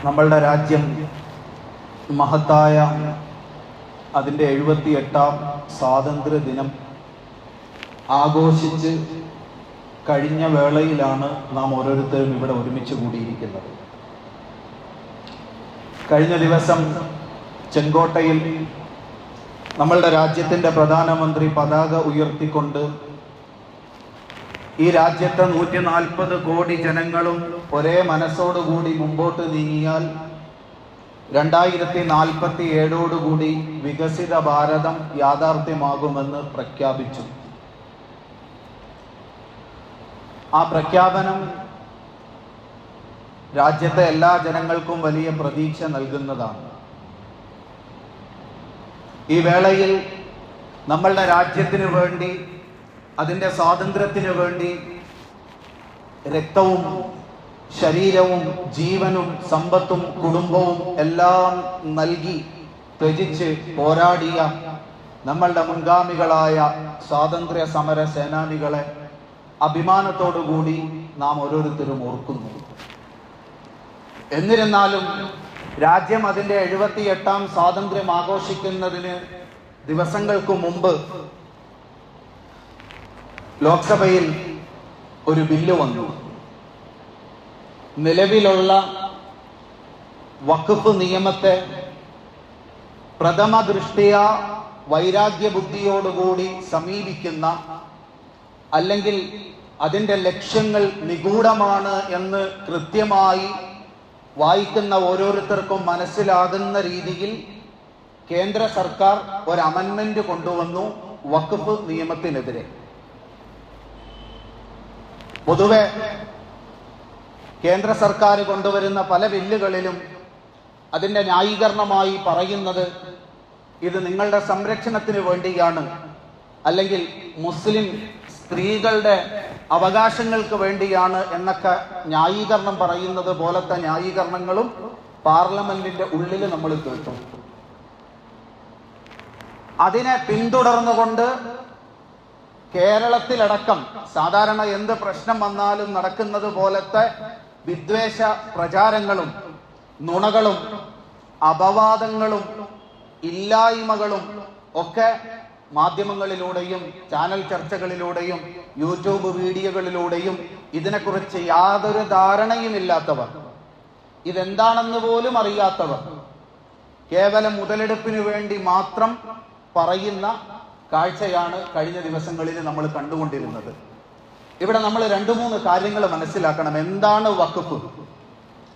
നമ്മളുടെ രാജ്യം മഹത്തായ അതിൻ്റെ 78ാം സ്വാതന്ത്ര്യ ദിനം ആഘോഷിച്ച് കഴിഞ്ഞ വേളയിലാണ് നാം ഓരോരുത്തരും ഇവിടെ ഒരുമിച്ച് കൂടിയിരിക്കുന്നത്. കഴിഞ്ഞ ദിവസം ചെങ്കോട്ടയിൽ നമ്മളുടെ രാജ്യത്തിൻ്റെ പ്രധാനമന്ത്രി പതാക ഉയർത്തിക്കൊണ്ട് ഈ രാജ്യത്തെ 140 കോടി ജനങ്ങളും ഒരേ മനസ്സോടുകൂടി മുമ്പോട്ട് നീങ്ങിയാൽ 2047 വികസിത ഭാരതം യാഥാർത്ഥ്യമാകുമെന്ന് പ്രഖ്യാപിച്ചു. ആ പ്രഖ്യാപനം രാജ്യത്തെ എല്ലാ ജനങ്ങൾക്കും വലിയ പ്രതീക്ഷ നൽകുന്നതാണ്. ഈ വേളയിൽ നമ്മളുടെ രാജ്യത്തിന് വേണ്ടി, അതിൻ്റെ സ്വാതന്ത്ര്യത്തിന് വേണ്ടി രക്തവും ശരീരവും ജീവനും സമ്പത്തും കുടുംബവും എല്ലാം നൽകി ത്യജിച്ച് പോരാടിയ നമ്മളുടെ മുൻഗാമികളായ സ്വാതന്ത്ര്യ സമര സേനാനികളെ അഭിമാനത്തോടുകൂടി നാം ഓരോരുത്തരും ഓർക്കുന്നു. എന്നിരുന്നാലും രാജ്യം അതിൻ്റെ 78ാം സ്വാതന്ത്ര്യം ആഘോഷിക്കുന്നതിന് ദിവസങ്ങൾക്ക് മുമ്പ് ലോക്സഭയിൽ ഒരു ബില്ല് വന്നു. നിലവിലുള്ള വഖഫ് നിയമത്തെ പ്രഥമ ദൃഷ്ട്യാ വൈരാഗ്യ ബുദ്ധിയോടുകൂടി സമീപിക്കുന്ന, അല്ലെങ്കിൽ അതിൻ്റെ ലക്ഷ്യങ്ങൾ നിഗൂഢമാണ് എന്ന് കൃത്യമായി വായിക്കുന്ന ഓരോരുത്തർക്കും മനസ്സിലാകുന്ന രീതിയിൽ കേന്ദ്ര സർക്കാർ ഒരു അമെൻമെന്റ് കൊണ്ടുവന്നു വഖഫ് നിയമത്തിനെതിരെ. പൊതുവെ കേന്ദ്ര സർക്കാർ കൊണ്ടുവരുന്ന പല ബില്ലുകളിലും അതിൻ്റെ ന്യായീകരണമായി പറയുന്നത് ഇത് നിങ്ങളുടെ സംരക്ഷണത്തിന് വേണ്ടിയാണ്, അല്ലെങ്കിൽ മുസ്ലിം സ്ത്രീകളുടെ അവകാശങ്ങൾക്ക് വേണ്ടിയാണ് എന്നൊക്കെ ന്യായീകരണം പറയുന്നത് പോലത്തെ ന്യായീകരണങ്ങളും പാർലമെന്റിന്റെ ഉള്ളിൽ നമ്മൾ കേട്ടു. അതിനെ പിന്തുടർന്നുകൊണ്ട് കേരളത്തിലടക്കം സാധാരണ എന്ത് പ്രശ്നം വന്നാലും നടക്കുന്നത് പോലത്തെ വിദ്വേഷ പ്രചാരങ്ങളും നുണകളും അപവാദങ്ങളും ഇല്ലായ്മകളും ഒക്കെ മാധ്യമങ്ങളിലൂടെയും ചാനൽ ചർച്ചകളിലൂടെയും യൂട്യൂബ് വീഡിയോകളിലൂടെയും ഇതിനെക്കുറിച്ച് യാതൊരു ധാരണയുമില്ലാത്തവർ, ഇതെന്താണെന്ന് പോലും അറിയാത്തവർ, കേവലം മുതലെടുപ്പിന് വേണ്ടി മാത്രം പറയുന്ന കാഴ്ചയാണ് കഴിഞ്ഞ ദിവസങ്ങളിൽ നമ്മൾ കണ്ടുകൊണ്ടിരുന്നത്. ഇവിടെ നമ്മൾ 2-3 കാര്യങ്ങൾ മനസ്സിലാക്കണം. എന്താണ് വഖഫ്?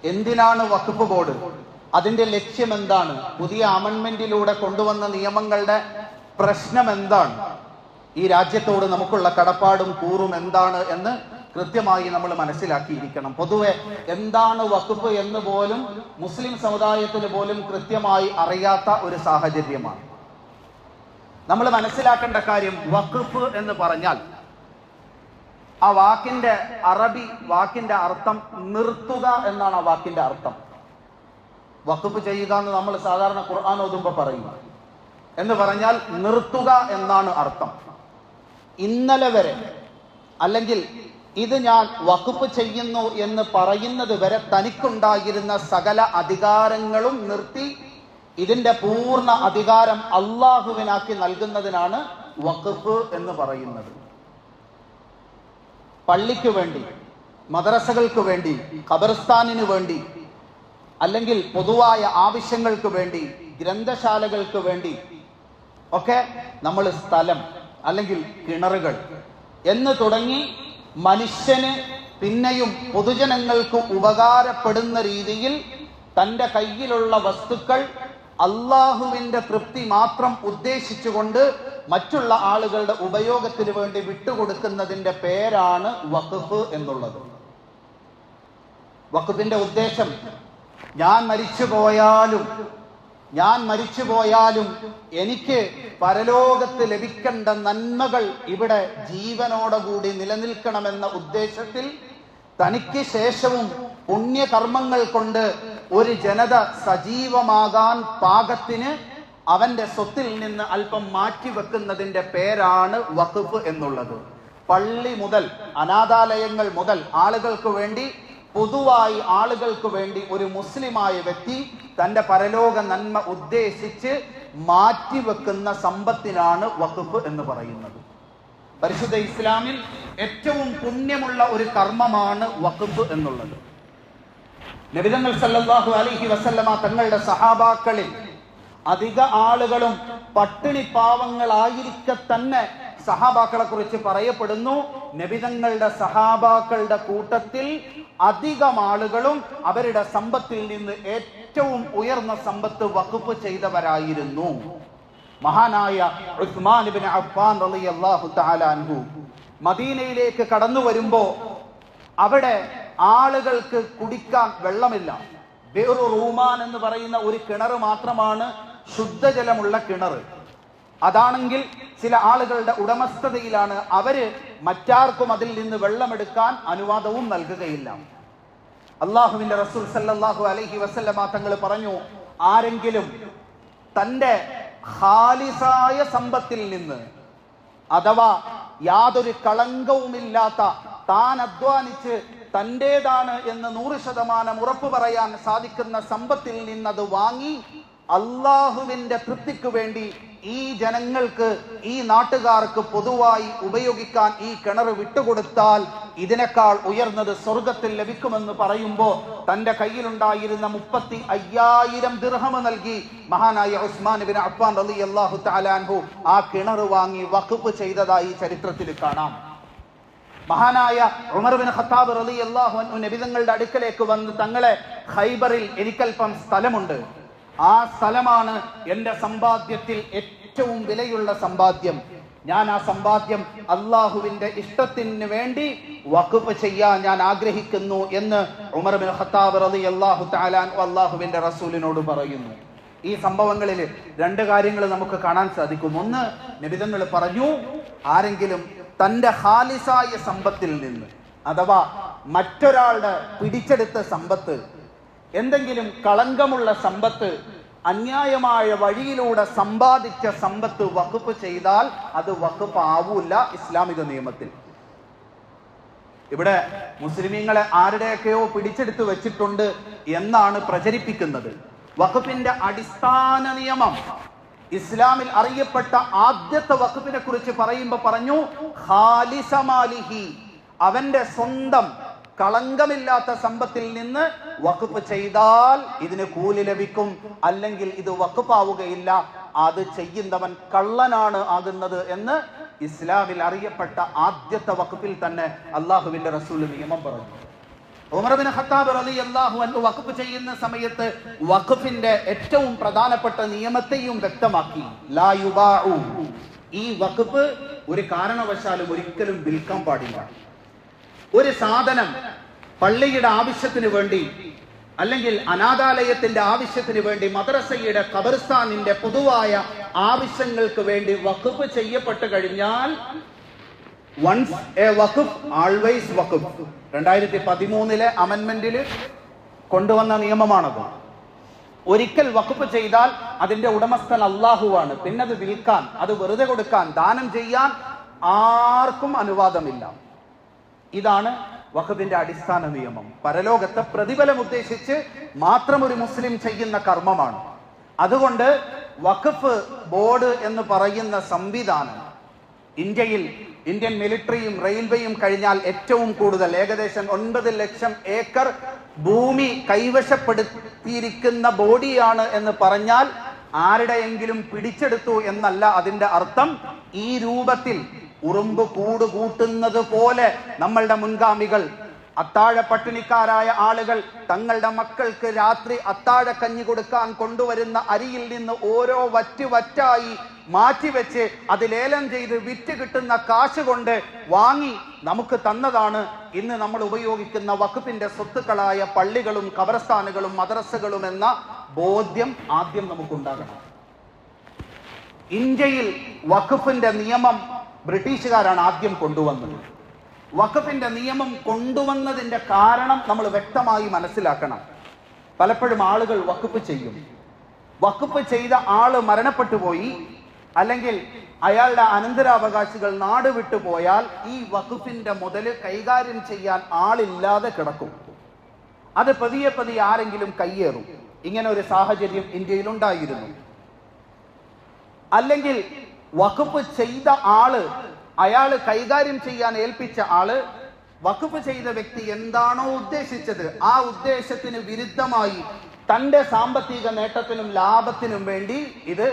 എന്തിനാണ് വഖഫ് ബോർഡ്? അതിന്റെ ലക്ഷ്യം എന്താണ്? പുതിയ അമെൻമെന്റിലൂടെ കൊണ്ടുവന്ന നിയമങ്ങളുടെ പ്രശ്നം എന്താണ്? ഈ രാജ്യത്തോട് നമുക്കുള്ള കടപ്പാടും കൂറും എന്താണ് എന്ന് കൃത്യമായി നമ്മൾ മനസ്സിലാക്കിയിരിക്കണം. പൊതുവെ എന്താണ് വഖഫ് എന്ന് പോലും മുസ്ലിം സമുദായത്തിന് പോലും കൃത്യമായി അറിയാത്ത ഒരു സാഹചര്യമാണ്. നമ്മൾ മനസ്സിലാക്കേണ്ട കാര്യം, വഖഫ് എന്ന് പറഞ്ഞാൽ ആ വാക്കിന്റെ അറബി വാക്കിന്റെ അർത്ഥം നിർത്തുക എന്നാണ്. ആ വാക്കിന്റെ അർത്ഥം വഖഫ് ചെയ്യുക എന്ന് നമ്മൾ സാധാരണ ഖുർആൻ ഓതുമ്പോൾ പറയും. എന്ന് പറഞ്ഞാൽ നിർത്തുക എന്നാണ് അർത്ഥം. ഇന്നലെ വരെ, അല്ലെങ്കിൽ ഇത് ഞാൻ വഖഫ് ചെയ്യുന്നു എന്ന് പറയുന്നത് വരെ തനിക്കുണ്ടായിരുന്ന സകല അധികാരങ്ങളും നിർത്തി ഇതിന്റെ പൂർണ്ണ അധികാരം അള്ളാഹുവിനാക്കി നൽകുന്നതിനാണ് വഖഫ് എന്ന് പറയുന്നത്. പള്ളിക്ക് വേണ്ടി, മദ്രസകൾക്ക് വേണ്ടി, ഖബർസ്ഥാനിന് വേണ്ടി, അല്ലെങ്കിൽ പൊതുവായ ആവശ്യങ്ങൾക്ക് വേണ്ടി, ഗ്രന്ഥശാലകൾക്ക് വേണ്ടി ഒക്കെ നമ്മൾ സ്ഥലം അല്ലെങ്കിൽ കിണറുകൾ എന്ന് തുടങ്ങി മനുഷ്യന് പിന്നെയും പൊതുജനങ്ങൾക്ക് ഉപകാരപ്പെടുന്ന രീതിയിൽ തൻ്റെ കയ്യിലുള്ള വസ്തുക്കൾ അള്ളാഹുവിന്റെ തൃപ്തി മാത്രം ഉദ്ദേശിച്ചുകൊണ്ട് മറ്റുള്ള ആളുകളുടെ ഉപയോഗത്തിന് വേണ്ടി വിട്ടുകൊടുക്കുന്നതിന്റെ പേരാണ് വഖഫ് എന്നുള്ളത്. വഖഫിന്റെ ഉദ്ദേശം ഞാൻ മരിച്ചുപോയാലും എനിക്ക് പരലോകത്ത് ലഭിക്കേണ്ട നന്മകൾ ഇവിടെ ജീവനോടുകൂടി നിലനിൽക്കണമെന്ന ഉദ്ദേശത്തിൽ തനിക്ക് ശേഷവും പുണ്യകർമ്മങ്ങൾ കൊണ്ട് ഒരു ജനത സജീവമാകാൻ പാകത്തിന് അവന്റെ സ്വത്തിൽ നിന്ന് അല്പം മാറ്റിവെക്കുന്നതിന്റെ പേരാണ് വഖഫ് എന്നുള്ളത്. പള്ളി മുതൽ, അനാഥാലയങ്ങൾ മുതൽ, ആളുകൾക്ക് വേണ്ടി പൊതുവായി ആളുകൾക്ക് വേണ്ടി ഒരു മുസ്ലിമായ വ്യക്തി തൻ്റെ പരലോക നന്മ ഉദ്ദേശിച്ച് മാറ്റിവെക്കുന്ന സമ്പത്തിനാണ് വഖഫ് എന്ന് പറയുന്നത്. പരിശുദ്ധ ഇസ്ലാമിൽ ഏറ്റവും പുണ്യമുള്ള ഒരു കർമ്മമാണ് വഖഫ് എന്നുള്ളത്. നബിതങ്ങൾ സല്ലല്ലാഹു അലൈഹി വസല്ലമ തങ്ങളുടെ സഹാബാക്കളിൽ അധിക ആളുകളും പട്ടിണി പാവങ്ങളായിരിക്കെ തന്നെ സഹാബാക്കളെ കുറിച്ച് പറയപ്പെടുന്നു, നബിതങ്ങളുടെ സഹാബാക്കളുടെ കൂട്ടത്തിൽ അധികം ആളുകളും അവരുടെ സമ്പത്തിൽ നിന്ന് ഏറ്റവും ഉയർന്ന സമ്പത്ത് വഖഫ് ചെയ്തവരായിരുന്നു. മഹാനായ ഉസ്മാൻ ഇബ്നു അഫ്ഫാൻ റളിയല്ലാഹു തആല അൻഹു മദീനയിലേക്ക് കടന്നു വരുമ്പോൾ അവിടെ ആളുകൾക്ക് കുടിക്കാൻ വെള്ളമില്ല. ബിഅ്റു റൂമാൻ എന്ന് പറയുന്ന ഒരു കിണർ മാത്രമാണ് ശുദ്ധജലമുള്ള കിണർ. അതാണെങ്കിൽ ചില ആളുകളുടെ ഉടമസ്ഥതയിലാണ്. അവര് മറ്റാർക്കും അതിൽ നിന്ന് വെള്ളമെടുക്കാൻ അനുവാദവും നൽകുകയില്ല. അള്ളാഹുവിന്റെ റസൂൽ സല്ലല്ലാഹു അലൈഹി വസല്ലമ തങ്ങൾ പറഞ്ഞു, ആരെങ്കിലും തൻ്റെ ഖാലിസായ സമ്പത്തിൽ നിന്ന്, അഥവാ യാതൊരു കളങ്കവുമില്ലാത്ത, താൻ അധ്വാനിച്ച് തൻ്റേതാണ് എന്ന് 100% ഉറപ്പ് പറയാൻ സാധിക്കുന്ന സമ്പത്തിൽ നിന്നത് വാങ്ങി അള്ളാഹുവിന്റെ തൃപ്തിക്ക് വേണ്ടി ഈ ജനങ്ങൾക്ക്, ഈ നാട്ടുകാർക്ക് പൊതുവായി ഉപയോഗിക്കാൻ ഈ കിണർ വിട്ടുകൊടുത്താൽ ഇതിനേക്കാൾ ഉയർന്നത് സ്വർഗത്തിൽ ലഭിക്കുമെന്ന് പറയുമ്പോൾ തന്റെ കയ്യിലുണ്ടായിരുന്ന 35,000 ദിർഹം നൽകി മഹാനായ ഉസ്മാൻ ഇബ്നു അഫ്ഫാൻ റളിയല്ലാഹു തആല അൻഹു ആ കിണർ വാങ്ങി വഖഫ് ചെയ്തതായി ചരിത്രത്തിൽ കാണാം. മഹാനായ ഉമർ ബിൻ ഖത്താബ് റളിയല്ലാഹു അൻഹു നബിതങ്ങളുടെ അടുക്കലേക്ക് വന്ന്, തങ്ങളെ ഖൈബറിൽ എനിക്കൽപ്പം സ്ഥലമുണ്ട്, ആ സ്ഥലമാണ് എൻ്റെ സമ്പാദ്യത്തിൽ ഏറ്റവും വിലയുള്ള സമ്പാദ്യം, ഞാൻ ആ സമ്പാദ്യം അള്ളാഹുവിന്റെ ഇഷ്ടത്തിന് വേണ്ടി വഖഫ് ചെയ്യാൻ ഞാൻ ആഗ്രഹിക്കുന്നു എന്ന് ഉമർ ബിൻ ഖത്താബ് റളിയല്ലാഹു തആല അൻഹു അള്ളാഹുവിന്റെ റസൂലിനോട് പറയുന്നു. ഈ സംഭവങ്ങളിൽ 2 കാര്യങ്ങൾ നമുക്ക് കാണാൻ സാധിക്കും. ഒന്ന്, നബിതങ്ങൾ പറഞ്ഞു, ആരെങ്കിലും തൻ്റെ ഖാലിസായ സമ്പത്തിൽ നിന്ന്, അഥവാ മറ്റൊരാളുടെ പിടിച്ചെടുത്ത സമ്പത്ത്, എന്തെങ്കിലും കളങ്കമുള്ള സമ്പത്ത്, അന്യായമായ വഴിയിലൂടെ സമ്പാദിച്ച സമ്പത്ത് വഖഫ് ചെയ്താൽ അത് വഖഫ് ആവൂല ഇസ്ലാമിക നിയമത്തിൽ. ഇവിടെ മുസ്ലിമീങ്ങളെ ആരുടെയൊക്കെയോ പിടിച്ചെടുത്ത് വെച്ചിട്ടുണ്ട് എന്നാണ് പ്രചരിപ്പിക്കുന്നത്. വഖഫിന്റെ അടിസ്ഥാന നിയമം, ഇസ്ലാമിൽ അറിയപ്പെട്ട ആദ്യത്തെ വഖഫിനെ കുറിച്ച് പറയുമ്പോൾ പറഞ്ഞു, ഖാലിസ മാലിഹി, അവന്റെ സ്വന്തം കളങ്കമില്ലാത്ത സമ്പത്തിൽ നിന്ന് വഖഫ് ചെയ്താൽ ഇതിന് കൂലി ലഭിക്കും, അല്ലെങ്കിൽ ഇത് വഖഫ് ആവുകയില്ല, അത് ചെയ്യുന്നവൻ കള്ളനാണ് ആകുന്നത് എന്ന് ഇസ്ലാമിൽ അറിയപ്പെട്ട ആദ്യത്തെ വഖഫിൽ തന്നെ അള്ളാഹുവിന്റെ റസൂൽ നിയമം പറഞ്ഞു. ഉമർ ബിൻ ഖത്താബ് റളിയല്ലാഹു അൻഹു വഖഫ് ചെയ്യുന്ന സമയത്ത് വഖഫിന്റെ ഏറ്റവും പ്രധാനപ്പെട്ട നിയമത്തെയും വ്യക്തമാക്കി. ലാ യുബാഉ, ഈ വഖഫ് ഒരു കാരണവശാലും ഒരിക്കലും വിൽക്കാൻ പാടില്ല. ഒരു സാധനം പള്ളിയുടെ ആവശ്യത്തിന് വേണ്ടി, അല്ലെങ്കിൽ അനാഥാലയത്തിന്റെ ആവശ്യത്തിന് വേണ്ടി, മദ്രസയുടെ ഖബർസ്ഥാനിന്റെ പൊതുവായ ആവശ്യങ്ങൾക്ക് വേണ്ടി വഖഫ് ചെയ്യപ്പെട്ട് കഴിഞ്ഞാൽ വൺസ് എ വഖഫ് ആൾവേസ് വഖഫ്, 2013 അമെൻമെന്റിൽ കൊണ്ടുവന്ന നിയമമാണത്. ഒരിക്കൽ വഖഫ് ചെയ്താൽ അതിന്റെ ഉടമസ്ഥൻ അള്ളാഹുവാണ്. പിന്നെ അത് വിൽക്കാൻ, അത് വെറുതെ കൊടുക്കാൻ, ദാനം ചെയ്യാൻ ആർക്കും അനുവാദമില്ല. ഇതാണ് വഖഫിന്റെ അടിസ്ഥാന നിയമം. പരലോകത്തെ പ്രതിഫലം ഉദ്ദേശിച്ച് മാത്രം ഒരു മുസ്ലിം ചെയ്യുന്ന കർമ്മമാണ്. അതുകൊണ്ട് വഖഫ് ബോർഡ് എന്ന് പറയുന്ന സംവിധാനം ഇന്ത്യയിൽ, ഇന്ത്യൻ മിലിറ്ററിയും റെയിൽവേയും കഴിഞ്ഞാൽ ഏറ്റവും കൂടുതൽ, ഏകദേശം 9 ലക്ഷം ഏക്കർ ഭൂമി കൈവശപ്പെടുത്തിയിരിക്കുന്ന ബോഡിയാണ് എന്ന് പറഞ്ഞാൽ ആരുടെയെങ്കിലും പിടിച്ചെടുത്തു എന്നല്ല അതിന്റെ അർത്ഥം. ഈ രൂപത്തിൽ ഉറുമ്പ് കൂട് കൂട്ടുന്നത് പോലെ നമ്മളുടെ മുൻഗാമികൾ, അത്താഴ പട്ടിണിക്കാരായ ആളുകൾ തങ്ങളുടെ മക്കൾക്ക് രാത്രി അത്താഴ കഞ്ഞി കൊടുക്കാൻ കൊണ്ടുവരുന്ന അരിയിൽ നിന്ന് ഓരോ വറ്റായി മാറ്റിവെച്ച് അത് ലേലം ചെയ്ത് വിറ്റ് കിട്ടുന്ന കാശ് കൊണ്ട് വാങ്ങി നമുക്ക് തന്നതാണ് ഇന്ന് നമ്മൾ ഉപയോഗിക്കുന്ന വഖഫിന്റെ സ്വത്തുക്കളായ പള്ളികളും ഖബർസ്ഥാനുകളും മദ്രസകളും എന്ന ബോധ്യം ആദ്യം നമുക്കുണ്ടാകണം. ഇന്ത്യയിൽ വഖഫിന്റെ നിയമം ബ്രിട്ടീഷുകാരാണ് ആദ്യം കൊണ്ടുവന്നത്. വഖഫിന്റെ നിയമം കൊണ്ടുവന്നതിന്റെ കാരണം നമ്മൾ വ്യക്തമായി മനസ്സിലാക്കണം. പലപ്പോഴും ആളുകൾ വഖഫ് ചെയ്യും, വഖഫ് ചെയ്ത ആള് മരണപ്പെട്ടു പോയി, അല്ലെങ്കിൽ അയാളുടെ അനന്തരാവകാശികൾ നാട് വിട്ടുപോയാൽ ഈ വഖഫിന്റെ മുതല് കൈകാര്യം ചെയ്യാൻ ആളില്ലാതെ കിടക്കും. അത് പതിയെ പതിയെ ആരെങ്കിലും കയ്യേറും. ഇങ്ങനെ ഒരു സാഹചര്യം ഇന്ത്യയിൽ ഉണ്ടായിരുന്നു. അല്ലെങ്കിൽ വഖഫ് ചെയ്ത ആള്, അയാള് കൈകാര്യം ചെയ്യാൻ ഏൽപ്പിച്ച ആള്, വഖഫ് ചെയ്ത വ്യക്തി എന്താണോ ഉദ്ദേശിച്ചത് ആ ഉദ്ദേശത്തിന് വിരുദ്ധമായി തന്റെ സാമ്പത്തിക നേട്ടത്തിനും ലാഭത്തിനും വേണ്ടി ഇത്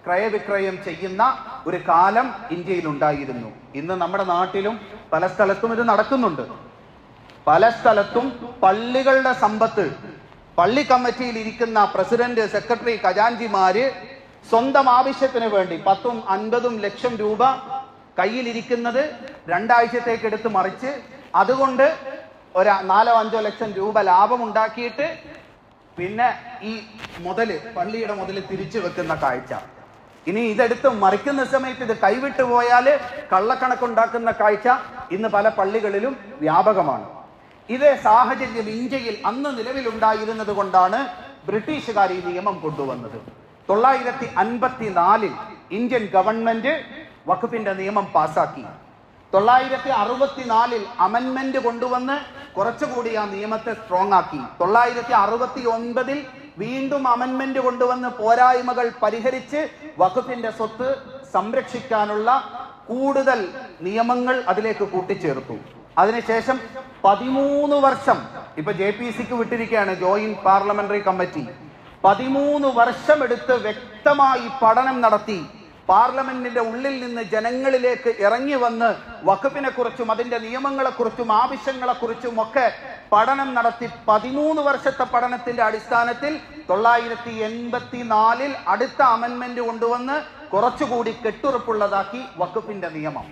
ക്രയവിക്രയം ചെയ്യുന്ന ഒരു കാലം ഇന്ത്യയിൽ ഉണ്ടായിരുന്നു. ഇന്ന് നമ്മുടെ നാട്ടിലും പല സ്ഥലത്തും ഇത് നടക്കുന്നുണ്ട്. പല സ്ഥലത്തും പള്ളികളുടെ സമ്പത്ത്, പള്ളി കമ്മിറ്റിയിൽ ഇരിക്കുന്ന പ്രസിഡന്റ്, സെക്രട്ടറി, ഖജാൻജിമാര് സ്വന്തം ആവശ്യത്തിന് വേണ്ടി 10ഉം 50ഉം ലക്ഷം രൂപ കയ്യിലിരിക്കുന്നത് 2 ആഴ്ചത്തേക്ക് എടുത്ത് മറിച്ച് അതുകൊണ്ട് ഒരു 4-5 ലക്ഷം രൂപ ലാഭം ഉണ്ടാക്കിയിട്ട് പിന്നെ ഈ പള്ളിയുടെ മുതല് തിരിച്ചു വെക്കുന്ന കാഴ്ച. ഇനി ഇതെടുത്ത് മറിക്കുന്ന സമയത്ത് ഇത് കൈവിട്ടു പോയാൽ കള്ളക്കണക്കുണ്ടാക്കുന്ന കാഴ്ച ഇന്ന് പല പള്ളികളിലും വ്യാപകമാണ്. ഇതേ സാഹചര്യം ഇന്ത്യയിൽ അന്ന് നിലവിലുണ്ടായിരുന്നത് കൊണ്ടാണ് ബ്രിട്ടീഷുകാർ ഈ നിയമം കൊണ്ടുവന്നത്. 954 ഇന്ത്യൻ ഗവൺമെന്റ് വഖഫിന്റെ നിയമം പാസാക്കി. 964 അമെൻമെന്റ് കൊണ്ടുവന്ന് കുറച്ചുകൂടി ആ നിയമത്തെ സ്ട്രോങ് ആക്കി. 969 വീണ്ടും അമെൻമെന്റ് കൊണ്ടുവന്ന് പോരായ്മകൾ പരിഹരിച്ച് വഖഫിന്റെ സ്വത്ത് സംരക്ഷിക്കാനുള്ള കൂടുതൽ നിയമങ്ങൾ അതിലേക്ക് കൂട്ടിച്ചേർത്തു. അതിനുശേഷം 13 വർഷം ഇപ്പൊ JPCക്ക് വിട്ടിരിക്കുകയാണ്, ജോയിന്റ് പാർലമെന്ററി കമ്മിറ്റി. 13 വർഷം എടുത്ത് വ്യക്തമായി പഠനം നടത്തി പാർലമെന്റിന്റെ ഉള്ളിൽ നിന്ന് ജനങ്ങളിലേക്ക് ഇറങ്ങി വന്ന് വഖഫിനെ കുറിച്ചും അതിന്റെ നിയമങ്ങളെക്കുറിച്ചും ആവശ്യങ്ങളെക്കുറിച്ചും ഒക്കെ പഠനം നടത്തി 13 വർഷത്തെ പഠനത്തിന്റെ അടിസ്ഥാനത്തിൽ 984 അടുത്ത അമെൻമെന്റ് കൊണ്ടുവന്ന് കുറച്ചുകൂടി കെട്ടുറപ്പുള്ളതാക്കി വഖഫിന്റെ നിയമം.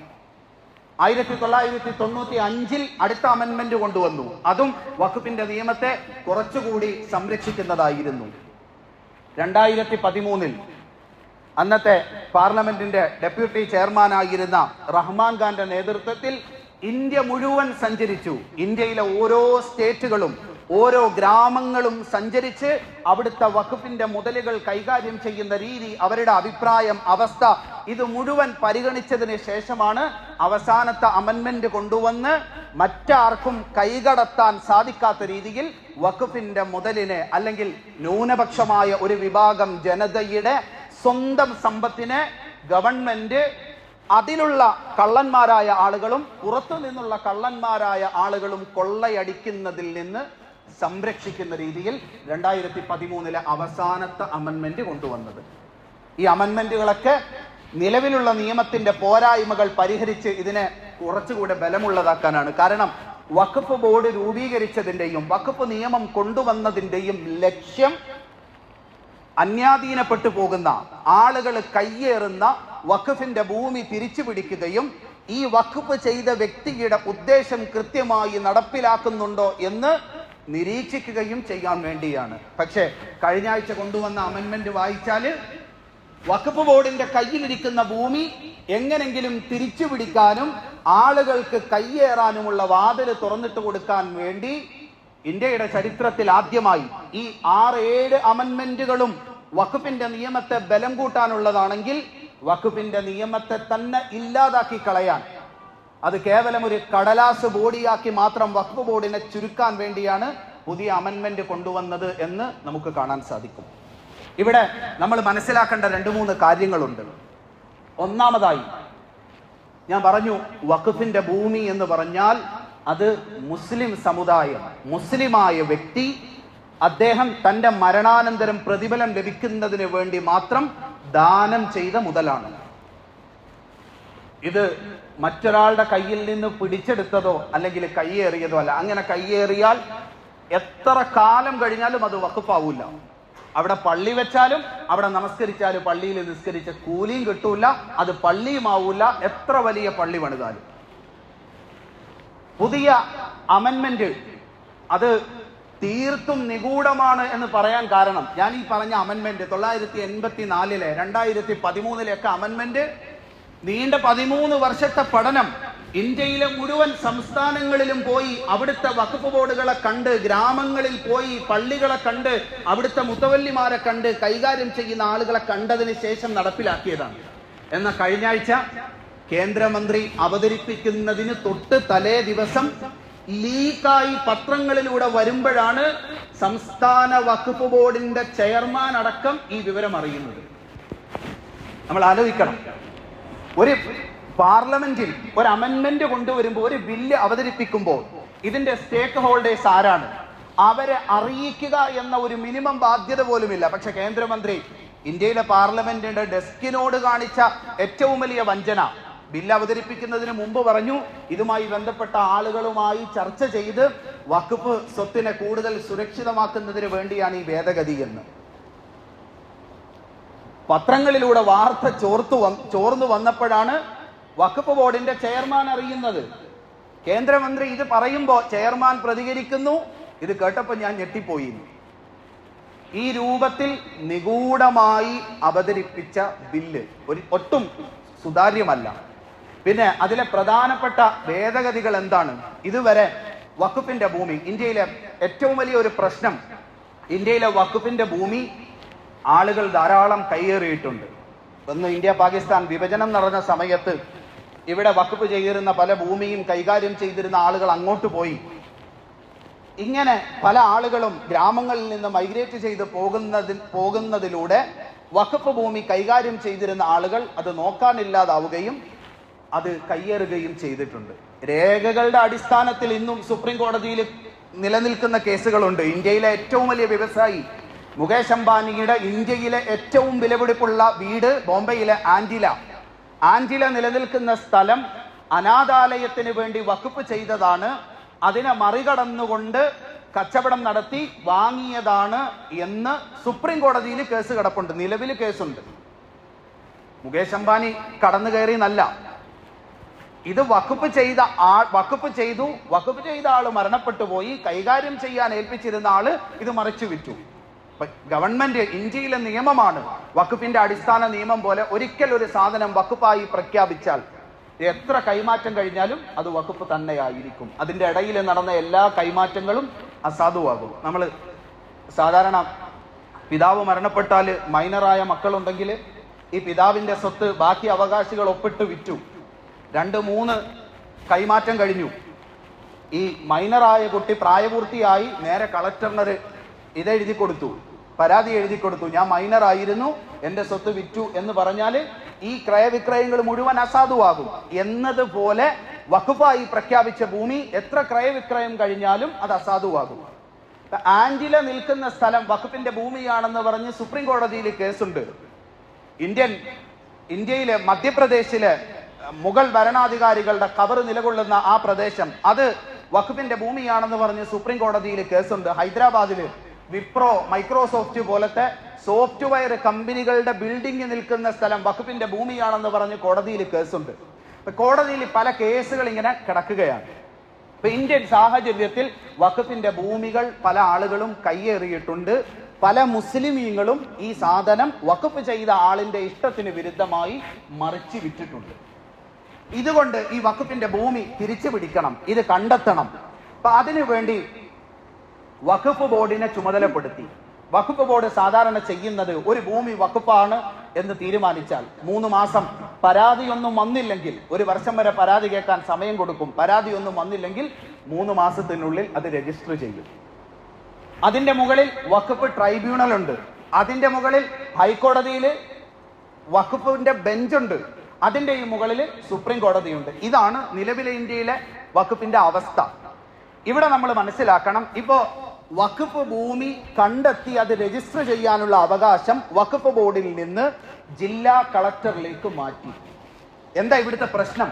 1995 അടുത്ത അമെൻമെന്റ് കൊണ്ടുവന്നു. അതും വഖഫിന്റെ നിയമത്തെ കുറച്ചുകൂടി സംരക്ഷിക്കുന്നതായിരുന്നു. 2013 അന്നത്തെ പാർലമെന്റിന്റെ ഡെപ്യൂട്ടി ചെയർമാനായിരുന്ന റഹ്മാൻ ഖാന്റെ നേതൃത്വത്തിൽ ഇന്ത്യ മുഴുവൻ സഞ്ചരിച്ചു. ഇന്ത്യയിലെ ഓരോ സ്റ്റേറ്റുകളും ഓരോ ഗ്രാമങ്ങളും സഞ്ചരിച്ച് അവിടുത്തെ വഖഫിന്റെ മുതലുകൾ കൈകാര്യം ചെയ്യുന്ന രീതി, അവരുടെ അഭിപ്രായം, അവസ്ഥ, ഇത് മുഴുവൻ പരിഗണിച്ചതിന് ശേഷമാണ് അവസാനത്തെ അമെൻമെന്റ് കൊണ്ടുവന്ന് മറ്റാർക്കും കൈകടത്താൻ സാധിക്കാത്ത രീതിയിൽ വഖഫിന്റെ മുതലിനെ, അല്ലെങ്കിൽ ന്യൂനപക്ഷമായ ഒരു വിഭാഗം ജനതയുടെ സ്വന്തം സമ്പത്തിനെ ഗവൺമെന്റ് അതിലുള്ള കള്ളന്മാരായ ആളുകളും പുറത്തു നിന്നുള്ള കള്ളന്മാരായ ആളുകളും കൊള്ളയടിക്കുന്നതിൽ നിന്ന് സംരക്ഷിക്കുന്ന രീതിയിൽ 2013 അവസാനത്തെ അമെൻമെന്റ് കൊണ്ടുവന്നത്. ഈ അമെൻമെന്റുകളൊക്കെ നിലവിലുള്ള നിയമത്തിന്റെ പോരായ്മകൾ പരിഹരിച്ച് ഇതിനെ കുറച്ചുകൂടെ ബലമുള്ളതാക്കാനാണ്. കാരണം വഖഫ് ബോർഡ് രൂപീകരിച്ചതിന്റെയും വഖഫ് നിയമം കൊണ്ടുവന്നതിന്റെയും ലക്ഷ്യം അന്യാധീനപ്പെട്ടു പോകുന്ന ആളുകൾ കയ്യേറുന്ന വഖഫിന്റെ ഭൂമി തിരിച്ചു പിടിക്കുകയും ഈ വഖഫ് ചെയ്ത വ്യക്തിയുടെ ഉദ്ദേശം കൃത്യമായി നടപ്പിലാക്കുന്നുണ്ടോ എന്ന് നിരീക്ഷിക്കുകയും ചെയ്യാൻ വേണ്ടിയാണ്. പക്ഷേ കഴിഞ്ഞ ആഴ്ച കൊണ്ടുവന്ന അമെൻമെന്റ് വായിച്ചാൽ വഖഫ് ബോർഡിന്റെ കയ്യിലിരിക്കുന്ന ഭൂമി എങ്ങനെങ്കിലും തിരിച്ചു പിടിക്കാനും ആളുകൾക്ക് കയ്യേറാനുമുള്ള വാതില് തുറന്നിട്ട് കൊടുക്കാൻ വേണ്ടി ഇന്ത്യയുടെ ചരിത്രത്തിൽ ആദ്യമായി ഈ 6-7 അമെൻമെന്റുകളും വഖഫിന്റെ നിയമത്തെ ബലം കൂട്ടാനുള്ളതാണെങ്കിൽ വഖഫിന്റെ നിയമത്തെ തന്നെ ഇല്ലാതാക്കി കളയാൻ, അത് കേവലം ഒരു കടലാസ് ബോഡിയാക്കി മാത്രം വഖഫ് ബോർഡിനെ ചുരുക്കാൻ വേണ്ടിയാണ് പുതിയ അമെൻമെന്റ് കൊണ്ടുവന്നത് എന്ന് നമുക്ക് കാണാൻ സാധിക്കും. ഇവിടെ നമ്മൾ മനസ്സിലാക്കേണ്ട 2-3 കാര്യങ്ങളുണ്ട്. ഒന്നാമതായി ഞാൻ പറഞ്ഞു, വഖഫിന്റെ ഭൂമി എന്ന് പറഞ്ഞാൽ അത് മുസ്ലിം സമുദായം, മുസ്ലിമായ വ്യക്തി അദ്ദേഹം തന്റെ മരണാനന്തരം പ്രതിഫലം ലഭിക്കുന്നതിന് വേണ്ടി മാത്രം ദാനം ചെയ്ത മുതലാണ്. ഇത് മറ്റൊരാളുടെ കയ്യിൽ നിന്ന് പിടിച്ചെടുത്തതോ അല്ലെങ്കിൽ കയ്യേറിയതോ അല്ല. അങ്ങനെ കയ്യേറിയാൽ എത്ര കാലം കഴിഞ്ഞാലും അത് വഖഫാവൂല. അവിടെ പള്ളി വെച്ചാലും അവിടെ നമസ്കരിച്ചാലും പള്ളിയിൽ നിസ്കരിച്ച കൂലിയും കിട്ടൂല, അത് പള്ളിയുമാവൂല, എത്ര വലിയ പള്ളി പണിതാലും. പുതിയ അമെൻമെന്റ് അത് തീർത്തും നിഗൂഢമാണ് എന്ന് പറയാൻ കാരണം, ഞാൻ ഈ പറഞ്ഞ അമെൻമെന്റ് 984 2013 അമെൻമെന്റ് നീണ്ട 13 വർഷത്തെ പഠനം ഇന്ത്യയിലെ മുഴുവൻ സംസ്ഥാനങ്ങളിലും പോയി അവിടുത്തെ വഖഫ് ബോർഡുകളെ കണ്ട്, ഗ്രാമങ്ങളിൽ പോയി പള്ളികളെ കണ്ട്, അവിടുത്തെ മുത്തവല്ലിമാരെ കണ്ട്, കൈകാര്യം ചെയ്യുന്ന ആളുകളെ കണ്ടതിന് ശേഷം നടപ്പിലാക്കിയതാണ്. എന്നാൽ കഴിഞ്ഞ ആഴ്ച കേന്ദ്രമന്ത്രി അവതരിപ്പിക്കുന്നതിന് തൊട്ട് തലേ ദിവസം ലീക്കായി പത്രങ്ങളിലൂടെ വരുമ്പോഴാണ് സംസ്ഥാന വഖഫ് ബോർഡിന്റെ ചെയർമാൻ അടക്കം ഈ വിവരം അറിയുന്നത്. നമ്മൾ ആലോചിക്കണം, ഒരു പാർലമെന്റിൽ ഒരു അമെന്റ്മെന്റ് കൊണ്ടുവരുമ്പോൾ, ഒരു ബില്ല് അവതരിപ്പിക്കുമ്പോൾ ഇതിന്റെ സ്റ്റേക്ക് ഹോൾഡേഴ്സ് ആരാണ്, അവരെ അറിയിക്കുക എന്ന ഒരു മിനിമം ബാധ്യത പോലുമില്ല. പക്ഷെ കേന്ദ്രമന്ത്രി ഇന്ത്യയിലെ പാർലമെന്റിന്റെ ഡെസ്കിനോട് കാണിച്ച ഏറ്റവും വലിയ വഞ്ചന, ബില്ല് അവതരിപ്പിക്കുന്നതിന് മുമ്പ് പറഞ്ഞു ഇതുമായി ബന്ധപ്പെട്ട ആളുകളുമായി ചർച്ച ചെയ്ത് വഖഫ് സ്വത്തിനെ കൂടുതൽ സുരക്ഷിതമാക്കുന്നതിന് വേണ്ടിയാണ് ഈ ഭേദഗതി എന്ന്. പത്രങ്ങളിലൂടെ വാർത്ത ചോർന്നു വന്നപ്പോഴാണ് വഖഫ് ബോർഡിന്റെ ചെയർമാൻ അറിയുന്നത്. കേന്ദ്രമന്ത്രി ഇത് പറയുമ്പോൾ ചെയർമാൻ പ്രതികരിക്കുന്നു, ഇത് കേട്ടപ്പോൾ ഞാൻ ഞെട്ടിപ്പോയി. ഈ രൂപത്തിൽ നിഗൂഢമായി അവതരിപ്പിച്ച ബില്ല് ഒട്ടും സുതാര്യമല്ല. പിന്നെ അതിലെ പ്രധാനപ്പെട്ട ഭേദഗതികൾ എന്താണ്? ഇതുവരെ വഖഫിന്റെ ഭൂമി, ഇന്ത്യയിലെ ഏറ്റവും വലിയ ഒരു പ്രശ്നം, ഇന്ത്യയിലെ വഖഫിന്റെ ഭൂമി ആളുകൾ ധാരാളം കയ്യേറിയിട്ടുണ്ട്. ഒന്ന്, ഇന്ത്യ പാകിസ്ഥാൻ വിഭജനം നടന്ന സമയത്ത് ഇവിടെ വഖഫ് ചെയ്തിരുന്ന പല ഭൂമിയും കൈകാര്യം ചെയ്തിരുന്ന ആളുകൾ അങ്ങോട്ട് പോയി. ഇങ്ങനെ പല ആളുകളും ഗ്രാമങ്ങളിൽ നിന്ന് മൈഗ്രേറ്റ് ചെയ്ത് പോകുന്നതിലൂടെ വഖഫ് ഭൂമി കൈകാര്യം ചെയ്തിരുന്ന ആളുകൾ അത് നോക്കാനില്ലാതാവുകയും അത് കയ്യേറുകയും ചെയ്തിട്ടുണ്ട്. രേഖകളുടെ അടിസ്ഥാനത്തിൽ ഇന്നും സുപ്രീം കോടതിയിൽ നിലനിൽക്കുന്ന കേസുകളുണ്ട്. ഇന്ത്യയിലെ ഏറ്റവും വലിയ വ്യവസായി മുകേഷ് അംബാനിയുടെ ഇന്ത്യയിലെ ഏറ്റവും വിലപിടിപ്പുള്ള വീട് ബോംബെയിലെ ആന്റില നിലനിൽക്കുന്ന സ്ഥലം അനാഥാലയത്തിന് വേണ്ടി വഖഫ് ചെയ്തതാണ്. അതിനെ മറികടന്നുകൊണ്ട് കച്ചവടം നടത്തി വാങ്ങിയതാണ് എന്ന് സുപ്രീം കോടതിയിൽ കേസ് കിടപ്പുണ്ട്. നിലവിൽ കേസുണ്ട്. മുകേഷ് അംബാനി കടന്നു കയറി എന്നല്ല, ഇത് വഖഫ് ചെയ്ത ആള് മരണപ്പെട്ടു പോയി, കൈകാര്യം ചെയ്യാൻ ഏൽപ്പിച്ചിരുന്ന ആള് ഇത് മറിച്ചു വിറ്റു. ഗവൺമെന്റ്, ഇന്ത്യയിലെ നിയമമാണ്, വഖഫിന്റെ അടിസ്ഥാന നിയമം പോലെ ഒരിക്കൽ ഒരു സാധനം വഖഫായി പ്രഖ്യാപിച്ചാൽ എത്ര കൈമാറ്റം കഴിഞ്ഞാലും അത് വഖഫ് തന്നെയായിരിക്കും. അതിന്റെ ഇടയിൽ നടന്ന എല്ലാ കൈമാറ്റങ്ങളും അസാധുവാകും. നമ്മൾ സാധാരണ പിതാവ് മരണപ്പെട്ടാൽ മൈനറായ മക്കളുണ്ടെങ്കിൽ ഈ പിതാവിന്റെ സ്വത്ത് ബാക്കി അവകാശികൾ ഒപ്പിട്ട് വിറ്റു. 2-3 കൈമാറ്റം കഴിഞ്ഞു. ഈ മൈനറായ കുട്ടി പ്രായപൂർത്തിയായി നേരെ കളക്ടറിനൊരു ഇതെഴുതി കൊടുത്തു, പരാതി എഴുതി കൊടുത്തു, ഞാൻ മൈനർ ആയിരുന്നു, എന്റെ സ്വത്ത് വിറ്റു എന്ന് പറഞ്ഞാൽ ഈ ക്രയവിക്രയങ്ങൾ മുഴുവൻ അസാധുവാകും. എന്നതുപോലെ വഖഫായി പ്രഖ്യാപിച്ച ഭൂമി എത്ര ക്രയവിക്രയം കഴിഞ്ഞാലും അത് അസാധുവാകും. ആന്റില നിൽക്കുന്ന സ്ഥലം വഖഫിന്റെ ഭൂമിയാണെന്ന് പറഞ്ഞ് സുപ്രീം കോടതിയിൽ കേസുണ്ട്. ഇന്ത്യയിലെ മധ്യപ്രദേശിലെ മുഗൾ ഭരണാധികാരികളുടെ ഖബർ നിലകൊള്ളുന്ന ആ പ്രദേശം അത് വഖഫിന്റെ ഭൂമിയാണെന്ന് പറഞ്ഞ് സുപ്രീം കോടതിയിൽ കേസുണ്ട്. ഹൈദരാബാദില് വിപ്രോ, മൈക്രോസോഫ്റ്റ് പോലത്തെ സോഫ്റ്റ്വെയർ കമ്പനികളുടെ ബിൽഡിംഗ് നിൽക്കുന്ന സ്ഥലം വഖഫിന്റെ ഭൂമിയാണെന്ന് പറഞ്ഞ് കോടതിയിൽ കേസുണ്ട്. കോടതിയിൽ പല കേസുകൾ ഇങ്ങനെ കിടക്കുകയാണ്. ഇന്ത്യൻ സാഹചര്യത്തിൽ വഖഫിന്റെ ഭൂമികൾ പല ആളുകളും കയ്യേറിയിട്ടുണ്ട്. പല മുസ്ലിമീങ്ങളും ഈ സാധനം വഖഫ് ചെയ്ത ആളിന്റെ ഇഷ്ടത്തിന് വിരുദ്ധമായി മറിച്ച് വിറ്റിട്ടുണ്ട്. ഇതുകൊണ്ട് ഈ വഖഫിന്റെ ഭൂമി തിരിച്ചു പിടിക്കണം, ഇത് കണ്ടെത്തണം. അപ്പൊ അതിനുവേണ്ടി വഖഫ് ബോർഡിനെ ചുമതലപ്പെടുത്തി. വഖഫ് ബോർഡ് സാധാരണ ചെയ്യുന്നത്, ഒരു ഭൂമി വഖഫാണ് എന്ന് തീരുമാനിച്ചാൽ 3 മാസം പരാതിയൊന്നും വന്നില്ലെങ്കിൽ, 1 വർഷം വരെ പരാതി കേൾക്കാൻ സമയം കൊടുക്കും. പരാതിയൊന്നും വന്നില്ലെങ്കിൽ 3 മാസത്തിനുള്ളിൽ അത് രജിസ്റ്റർ ചെയ്യും. അതിന്റെ മുകളിൽ വഖഫ് ട്രൈബ്യൂണൽ ഉണ്ട്. അതിന്റെ മുകളിൽ ഹൈക്കോടതിയിൽ വഖഫിന്റെ ബെഞ്ചുണ്ട്. അതിന്റെ ഈ മുകളിൽ സുപ്രീം കോടതിയുണ്ട്. ഇതാണ് നിലവിലെ ഇന്ത്യയിലെ വഖഫിന്റെ അവസ്ഥ. ഇവിടെ നമ്മൾ മനസ്സിലാക്കണം, ഇപ്പോ വഖഫ് ഭൂമി കണ്ടെത്തി അത് രജിസ്റ്റർ ചെയ്യാനുള്ള അവകാശം വഖഫ് ബോർഡിൽ നിന്ന് ജില്ലാ കളക്ടറിലേക്ക് മാറ്റി. എന്താ ഇവിടുത്തെ പ്രശ്നം?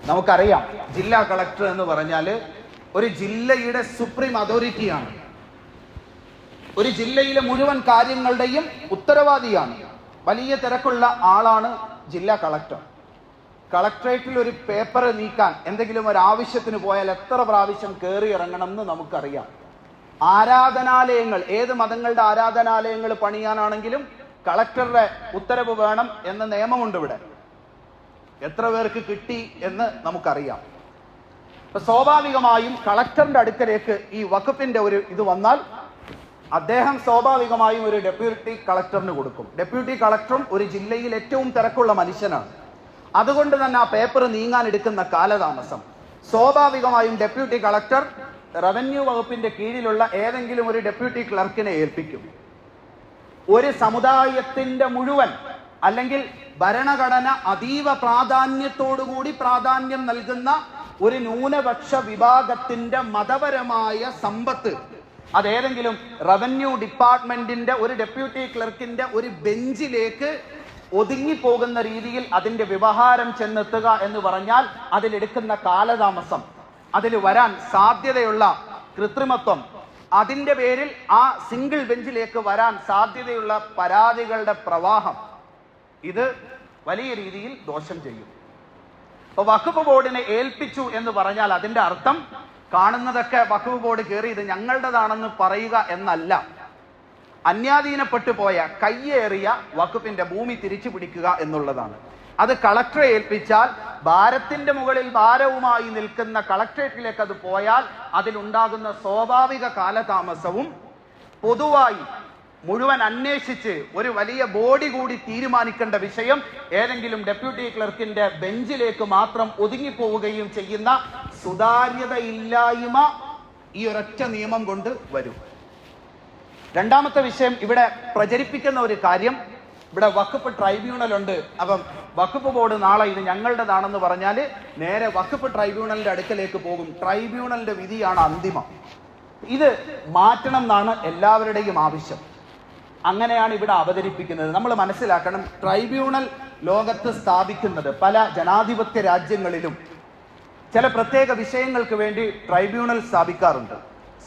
നമുക്കറിയാം, ജില്ലാ കളക്ടർ എന്ന് പറഞ്ഞാല് ഒരു ജില്ലയുടെ സുപ്രീം അതോറിറ്റിയാണ്. ഒരു ജില്ലയിലെ മുഴുവൻ കാര്യങ്ങളുടെയും ഉത്തരവാദിയാണ്. വലിയ തിരക്കുള്ള ആളാണ് ജില്ലാ കളക്ടർ. കളക്ടറേറ്റിൽ ഒരു പേപ്പർ നീക്കാൻ എന്തെങ്കിലും ഒരു ആവശ്യത്തിന് പോയാൽ എത്ര പ്രാവശ്യം കയറി ഇറങ്ങണം എന്ന് നമുക്കറിയാം. ആരാധനാലയങ്ങൾ, ഏത് മതങ്ങളുടെ ആരാധനാലയങ്ങൾ പണിയാനാണെങ്കിലും കളക്ടറുടെ ഉത്തരവ് വേണം എന്ന നിയമമുണ്ട് ഇവിടെ. എത്ര പേർക്ക് കിട്ടി എന്ന് നമുക്കറിയാം. അപ്പൊ സ്വാഭാവികമായും കളക്ടറിന്റെ അടുക്കലേക്ക് ഈ വഖഫിന്റെ ഒരു ഇത് വന്നാൽ അദ്ദേഹം സ്വാഭാവികമായും ഒരു ഡെപ്യൂട്ടി കളക്ടറിന് കൊടുക്കും. ഡെപ്യൂട്ടി കളക്ടറും ഒരു ജില്ലയിൽ ഏറ്റവും തിരക്കുള്ള മനുഷ്യനാണ്. അതുകൊണ്ട് തന്നെ ആ പേപ്പർ നീങ്ങാൻ എടുക്കുന്ന കാലതാമസം, സ്വാഭാവികമായും ഡെപ്യൂട്ടി കളക്ടർ റവന്യൂ വകുപ്പിന്റെ കീഴിലുള്ള ഏതെങ്കിലും ഒരു ഡെപ്യൂട്ടി ക്ലർക്കിനെ ഏൽപ്പിക്കും. ഒരു സമുദായത്തിന്റെ മുഴുവൻ അല്ലെങ്കിൽ ഭരണഘടന അതീവ പ്രാധാന്യം നൽകുന്ന ഒരു ന്യൂനപക്ഷ വിഭാഗത്തിന്റെ മതപരമായ സമ്പത്ത് അതേതെങ്കിലും റവന്യൂ ഡിപ്പാർട്ട്മെന്റിന്റെ ഒരു ഡെപ്യൂട്ടി ക്ലർക്കിന്റെ ഒരു ബെഞ്ചിലേക്ക് ഒതുങ്ങിപ്പോകുന്ന രീതിയിൽ അതിന്റെ വ്യവഹാരം ചെന്നെത്തുക എന്ന് പറഞ്ഞാൽ അതിലെടുക്കുന്ന കാലതാമസം, അതിൽ വരാൻ സാധ്യതയുള്ള കൃത്രിമത്വം, അതിന്റെ പേരിൽ ആ സിംഗിൾ ബെഞ്ചിലേക്ക് വരാൻ സാധ്യതയുള്ള പരാതികളുടെ പ്രവാഹം, ഇത് വലിയ രീതിയിൽ ദോഷം ചെയ്യും. അപ്പൊ വഖഫ് ബോർഡിനെ ഏൽപ്പിച്ചു എന്ന് പറഞ്ഞാൽ അതിന്റെ അർത്ഥം കാണുന്നതൊക്കെ വഖഫ് ബോർഡ് കയറി ഇത് ഞങ്ങളുടേതാണെന്ന് പറയുക എന്നല്ല. അന്യാധീനപ്പെട്ടു പോയ കയ്യേറിയ വഖഫിന്റെ ഭൂമി തിരിച്ചു പിടിക്കുക എന്നുള്ളതാണ്. അത് കളക്ടറെ ഏൽപ്പിച്ചാൽ ഭാരത്തിന്റെ മുകളിൽ ഭാരവുമായി നിൽക്കുന്ന കളക്ടറേറ്റിലേക്ക് അത് പോയാൽ അതിലുണ്ടാകുന്ന സ്വാഭാവിക കാലതാമസവും പൊതുവായി മുഴുവൻ അന്വേഷിച്ച് ഒരു വലിയ ബോഡി കൂടി തീരുമാനിക്കേണ്ട വിഷയം ഏതെങ്കിലും ഡെപ്യൂട്ടി ക്ലർക്കിന്റെ ബെഞ്ചിലേക്ക് മാത്രം ഒതുങ്ങിപ്പോവുകയും ചെയ്യുന്ന സുതാര്യതയില്ലായ്മ ഈ ഒരൊറ്റ നിയമം കൊണ്ട് വരും. രണ്ടാമത്തെ വിഷയം, ഇവിടെ പ്രചരിപ്പിക്കുന്ന ഒരു കാര്യം, ഇവിടെ വഖഫ് ട്രൈബ്യൂണൽ ഉണ്ട്, അപ്പം വഖഫ് ബോർഡ് നാളെ ഇത് ഞങ്ങളുടേതാണെന്ന് പറഞ്ഞാൽ നേരെ വഖഫ് ട്രൈബ്യൂണലിന്റെ അടുക്കലേക്ക് പോകും. ട്രൈബ്യൂണലിന്റെ വിധിയാണ് അന്തിമം. ഇത് മാറ്റണം എന്നാണ് എല്ലാവരുടെയും ആവശ്യം. അങ്ങനെയാണ് ഇവിടെ അവതരിപ്പിക്കുന്നത്. നമ്മൾ മനസ്സിലാക്കണം, ട്രൈബ്യൂണൽ ലോകത്ത് സ്ഥാപിക്കുന്നത് പല ജനാധിപത്യ രാജ്യങ്ങളിലും ചില പ്രത്യേക വിഷയങ്ങൾക്ക് വേണ്ടി ട്രൈബ്യൂണൽ സ്ഥാപിക്കാറുണ്ട്.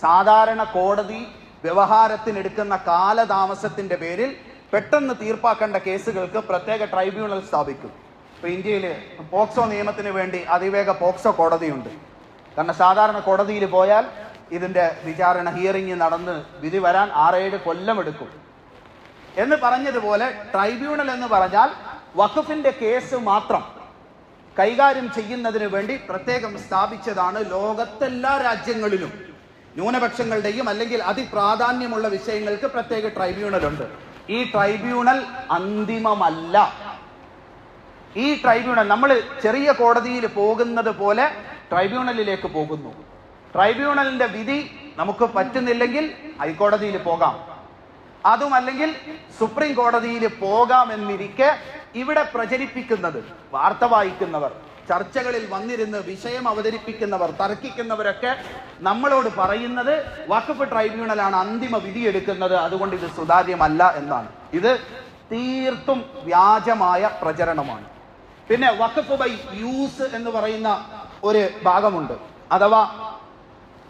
സാധാരണ കോടതി വ്യവഹാരത്തിനെടുക്കുന്ന കാലതാമസത്തിന്റെ പേരിൽ പെട്ടെന്ന് തീർപ്പാക്കേണ്ട കേസുകൾക്ക് പ്രത്യേക ട്രൈബ്യൂണൽ സ്ഥാപിക്കും. ഇപ്പൊ ഇന്ത്യയിൽ പോക്സോ നിയമത്തിന് വേണ്ടി അതിവേഗ പോക്സോ കോടതിയുണ്ട്. കാരണം സാധാരണ കോടതിയിൽ പോയാൽ ഇതിന്റെ വിചാരണ ഹിയറിംഗ് നടന്ന് വിധി വരാൻ 6-7 കൊല്ലമെടുക്കും എന്ന് പറഞ്ഞതുപോലെ ട്രൈബ്യൂണൽ എന്ന് പറഞ്ഞാൽ വഖഫിന്റെ കേസ് മാത്രം കൈകാര്യം ചെയ്യുന്നതിന് വേണ്ടി പ്രത്യേകം സ്ഥാപിച്ചതാണ്. ലോകത്തെല്ലാ രാജ്യങ്ങളിലും ന്യൂനപക്ഷങ്ങളുടെയും അല്ലെങ്കിൽ അതിപ്രാധാന്യമുള്ള വിഷയങ്ങൾക്ക് പ്രത്യേക ട്രൈബ്യൂണൽ ഉണ്ട്. ഈ ട്രൈബ്യൂണൽ അന്തിമമല്ല. ഈ ട്രൈബ്യൂണൽ നമ്മൾ ചെറിയ കോടതിയിൽ പോകുന്നത് പോലെ ട്രൈബ്യൂണലിലേക്ക് പോകുന്നു. ട്രൈബ്യൂണലിന്റെ വിധി നമുക്ക് പറ്റുന്നില്ലെങ്കിൽ ഹൈക്കോടതിയിൽ പോകാം, അതുമല്ലെങ്കിൽ സുപ്രീം കോടതിയിൽ പോകാമെന്നിരിക്കെ ഇവിടെ പ്രചരിപ്പിക്കുന്നത്, വാർത്ത വായിക്കുന്നവർ, ചർച്ചകളിൽ വന്നിരുന്ന് വിഷയം അവതരിപ്പിക്കുന്നവർ, തർക്കിക്കുന്നവരൊക്കെ നമ്മളോട് പറയുന്നത് വഖഫ് ട്രൈബ്യൂണലാണ് അന്തിമ വിധിയെടുക്കുന്നത്, അതുകൊണ്ട് ഇത് സുതാര്യമല്ല എന്നാണ്. ഇത് തീർത്തും വ്യാജമായ പ്രചരണമാണ്. പിന്നെ വഖഫ് ബൈ യൂസ് എന്ന് പറയുന്ന ഒരു ഭാഗമുണ്ട്. അഥവാ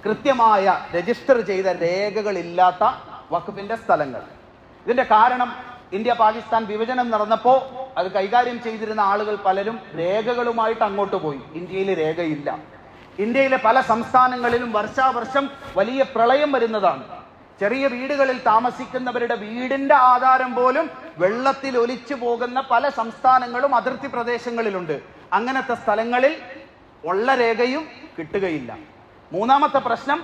കൃത്യമായ രജിസ്റ്റർ ചെയ്ത രേഖകളില്ലാത്ത വഖഫിന്റെ സ്ഥലങ്ങൾ. ഇതിന്റെ കാരണം ഇന്ത്യ പാകിസ്ഥാൻ വിഭജനം നടന്നപ്പോൾ അത് കൈകാര്യം ചെയ്തിരുന്ന ആളുകൾ പലരും രേഖകളുമായിട്ട് അങ്ങോട്ട് പോയി. ഇന്ത്യയിൽ രേഖയില്ല. ഇന്ത്യയിലെ പല സംസ്ഥാനങ്ങളിലും വർഷാവർഷം വലിയ പ്രളയം വരുന്നതാണ്. ചെറിയ വീടുകളിൽ താമസിക്കുന്നവരുടെ വീടിന്റെ ആധാരം പോലും വെള്ളത്തിൽ ഒലിച്ചു പോകുന്ന പല സംസ്ഥാനങ്ങളും അതിർത്തി പ്രദേശങ്ങളിലുണ്ട്. അങ്ങനത്തെ സ്ഥലങ്ങളിൽ ഉള്ള രേഖയും കിട്ടുകയില്ല. മൂന്നാമത്തെ പ്രശ്നം,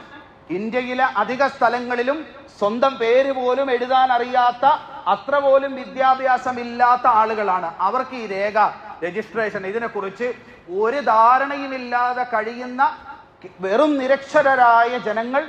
ഇന്ത്യയിലെ അധിക സ്ഥലങ്ങളിലും സ്വന്തം പേര് പോലും എഴുതാൻ അറിയാത്ത, അത്ര പോലും വിദ്യാഭ്യാസമില്ലാത്ത ആളുകളാണ്. അവർക്ക് ഈ രേഖ, രജിസ്ട്രേഷൻ, ഇതിനെക്കുറിച്ച് ഒരു ധാരണയുമില്ലാതെ കഴിയുന്ന വെറും നിരക്ഷരരായ ജനങ്ങൾ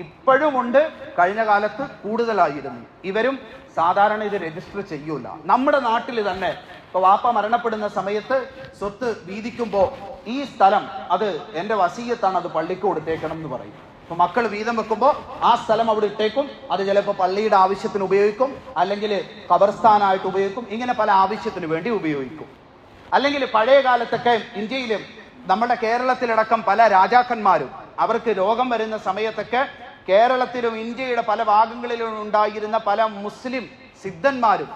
ഇപ്പോഴുമുണ്ട്. കഴിഞ്ഞ കാലത്ത് കൂടുതലായിരുന്നു. ഇവരും സാധാരണ ഇത് രജിസ്റ്റർ ചെയ്യൂല. നമ്മുടെ നാട്ടിൽ തന്നെ ഇപ്പൊ വാപ്പ മരണപ്പെടുന്ന സമയത്ത് സ്വത്ത് വീതിക്കുമ്പോൾ ഈ സ്ഥലം അത് എൻ്റെ വസീയത്താണ്, അത് പള്ളിക്ക് കൊടുത്തേക്കണം എന്ന് പറയും. ഇപ്പൊ മക്കൾ വീതം വെക്കുമ്പോൾ ആ സ്ഥലം അവിടെ ഇട്ടേക്കും. അത് ചിലപ്പോൾ പള്ളിയുടെ ആവശ്യത്തിന് ഉപയോഗിക്കും, അല്ലെങ്കിൽ ഖബർസ്ഥാനായിട്ട് ഉപയോഗിക്കും. ഇങ്ങനെ പല ആവശ്യത്തിന് വേണ്ടി ഉപയോഗിക്കും. അല്ലെങ്കിൽ പഴയ കാലത്തൊക്കെ ഇന്ത്യയിലും നമ്മുടെ കേരളത്തിലടക്കം പല രാജാക്കന്മാരും അവർക്ക് രോഗം വരുന്ന സമയത്തൊക്കെ കേരളത്തിലും ഇന്ത്യയുടെ പല ഭാഗങ്ങളിലും ഉണ്ടായിരുന്ന പല മുസ്ലിം സിദ്ധന്മാരും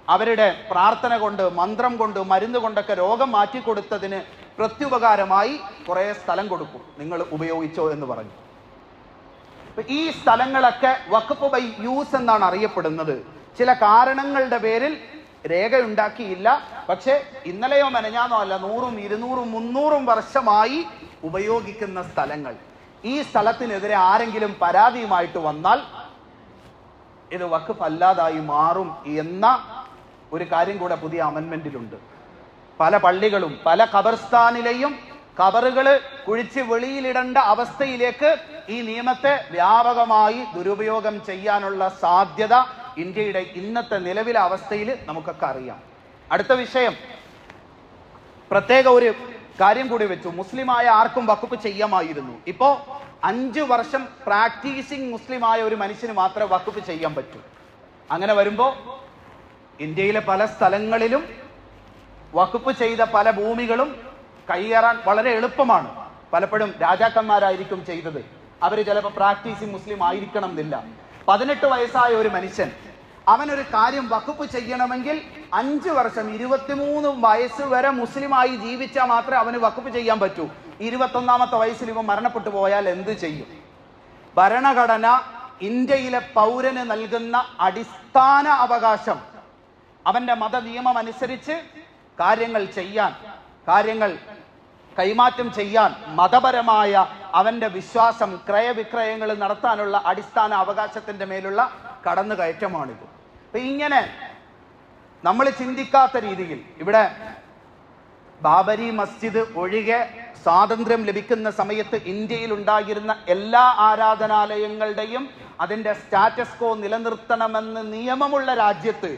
അവരുടെ പ്രാർത്ഥന കൊണ്ട്, മന്ത്രം കൊണ്ട്, മരുന്ന് കൊണ്ടൊക്കെ രോഗം മാറ്റിക്കൊടുത്തതിന് പ്രത്യുപകാരമായി കുറെ സ്ഥലം കൊടുക്കും, നിങ്ങൾ ഉപയോഗിച്ചോ എന്ന് പറഞ്ഞു. ഈ സ്ഥലങ്ങളൊക്കെ വഖഫ് ബൈ യൂസ് എന്നാണ് അറിയപ്പെടുന്നത്. ചില കാരണങ്ങളുടെ പേരിൽ രേഖയുണ്ടാക്കിയില്ല. പക്ഷെ ഇന്നലെയോ മെനഞ്ഞാന്നോ അല്ല, 100, 200, 300 വർഷമായി ഉപയോഗിക്കുന്ന സ്ഥലങ്ങൾ. ഈ സ്ഥലത്തിനെതിരെ ആരെങ്കിലും പരാതിയുമായിട്ട് വന്നാൽ ഇത് വഖഫ് അല്ലാതായി മാറും എന്ന ഒരു കാര്യം കൂടെ പുതിയ അമെൻമെന്റിലുണ്ട്. പല പള്ളികളും പല ഖബർസ്ഥാനിലെയും ഖബറുകൾ കുഴിച്ച് വെളിയിലിടേണ്ട അവസ്ഥയിലേക്ക് ഈ നിയമത്തെ വ്യാപകമായി ദുരുപയോഗം ചെയ്യാനുള്ള സാധ്യത ഇന്ത്യയുടെ ഇന്നത്തെ നിലവിലെ അവസ്ഥയിൽ നമുക്കൊക്കെ അറിയാം. അടുത്ത വിഷയം, പ്രത്യേക ഒരു കാര്യം കൂടി വെച്ചു. മുസ്ലിമായ ആർക്കും വഖഫ് ചെയ്യാമായിരുന്നു. ഇപ്പോ 5 വർഷം പ്രാക്ടീസിങ് മുസ്ലിമായ ഒരു മനുഷ്യന് മാത്രമേ വഖഫ് ചെയ്യാൻ പറ്റൂ. അങ്ങനെ വരുമ്പോ ഇന്ത്യയിലെ പല സ്ഥലങ്ങളിലും വഖഫ് ചെയ്ത പല ഭൂമികളും കൈയേറാൻ വളരെ എളുപ്പമാണ്. പലപ്പോഴും രാജാക്കന്മാരായിരിക്കും ചെയ്തത്. അവര് ചിലപ്പോൾ പ്രാക്ടീസിങ് മുസ്ലിം ആയിരിക്കണം എന്നില്ല. 18 വയസ്സായ ഒരു മനുഷ്യൻ അവനൊരു കാര്യം വഖഫ് ചെയ്യണമെങ്കിൽ 5 വർഷം 23 വയസ്സ് വരെ മുസ്ലിമായി ജീവിച്ചാൽ മാത്രമേ അവന് വഖഫ് ചെയ്യാൻ പറ്റൂ. 21ാമത്തെ വയസ്സിൽ ഇവൻ മരണപ്പെട്ടു പോയാൽ എന്ത് ചെയ്യും? ഭരണഘടന ഇന്ത്യയിലെ പൗരന് നൽകുന്ന അടിസ്ഥാന അവകാശം, അവന്റെ മത നിയമം അനുസരിച്ച് കാര്യങ്ങൾ ചെയ്യാൻ, കാര്യങ്ങൾ കൈമാറ്റം ചെയ്യാൻ, മതപരമായ അവന്റെ വിശ്വാസം, ക്രയവിക്രയങ്ങൾ നടത്താനുള്ള അടിസ്ഥാന അവകാശത്തിന്റെ മേലുള്ള കടന്നുകയറ്റമാണിത്. അപ്പൊ ഇങ്ങനെ നമ്മൾ ചിന്തിക്കാത്ത രീതിയിൽ ഇവിടെ ബാബരി മസ്ജിദ് ഒഴികെ സ്വാതന്ത്ര്യം ലഭിക്കുന്ന സമയത്ത് ഇന്ത്യയിൽ ഉണ്ടായിരുന്ന എല്ലാ ആരാധനാലയങ്ങളുടെയും അതിന്റെ സ്റ്റാറ്റസ് കോ നിലനിർത്തണമെന്ന് നിയമമുള്ള രാജ്യത്ത്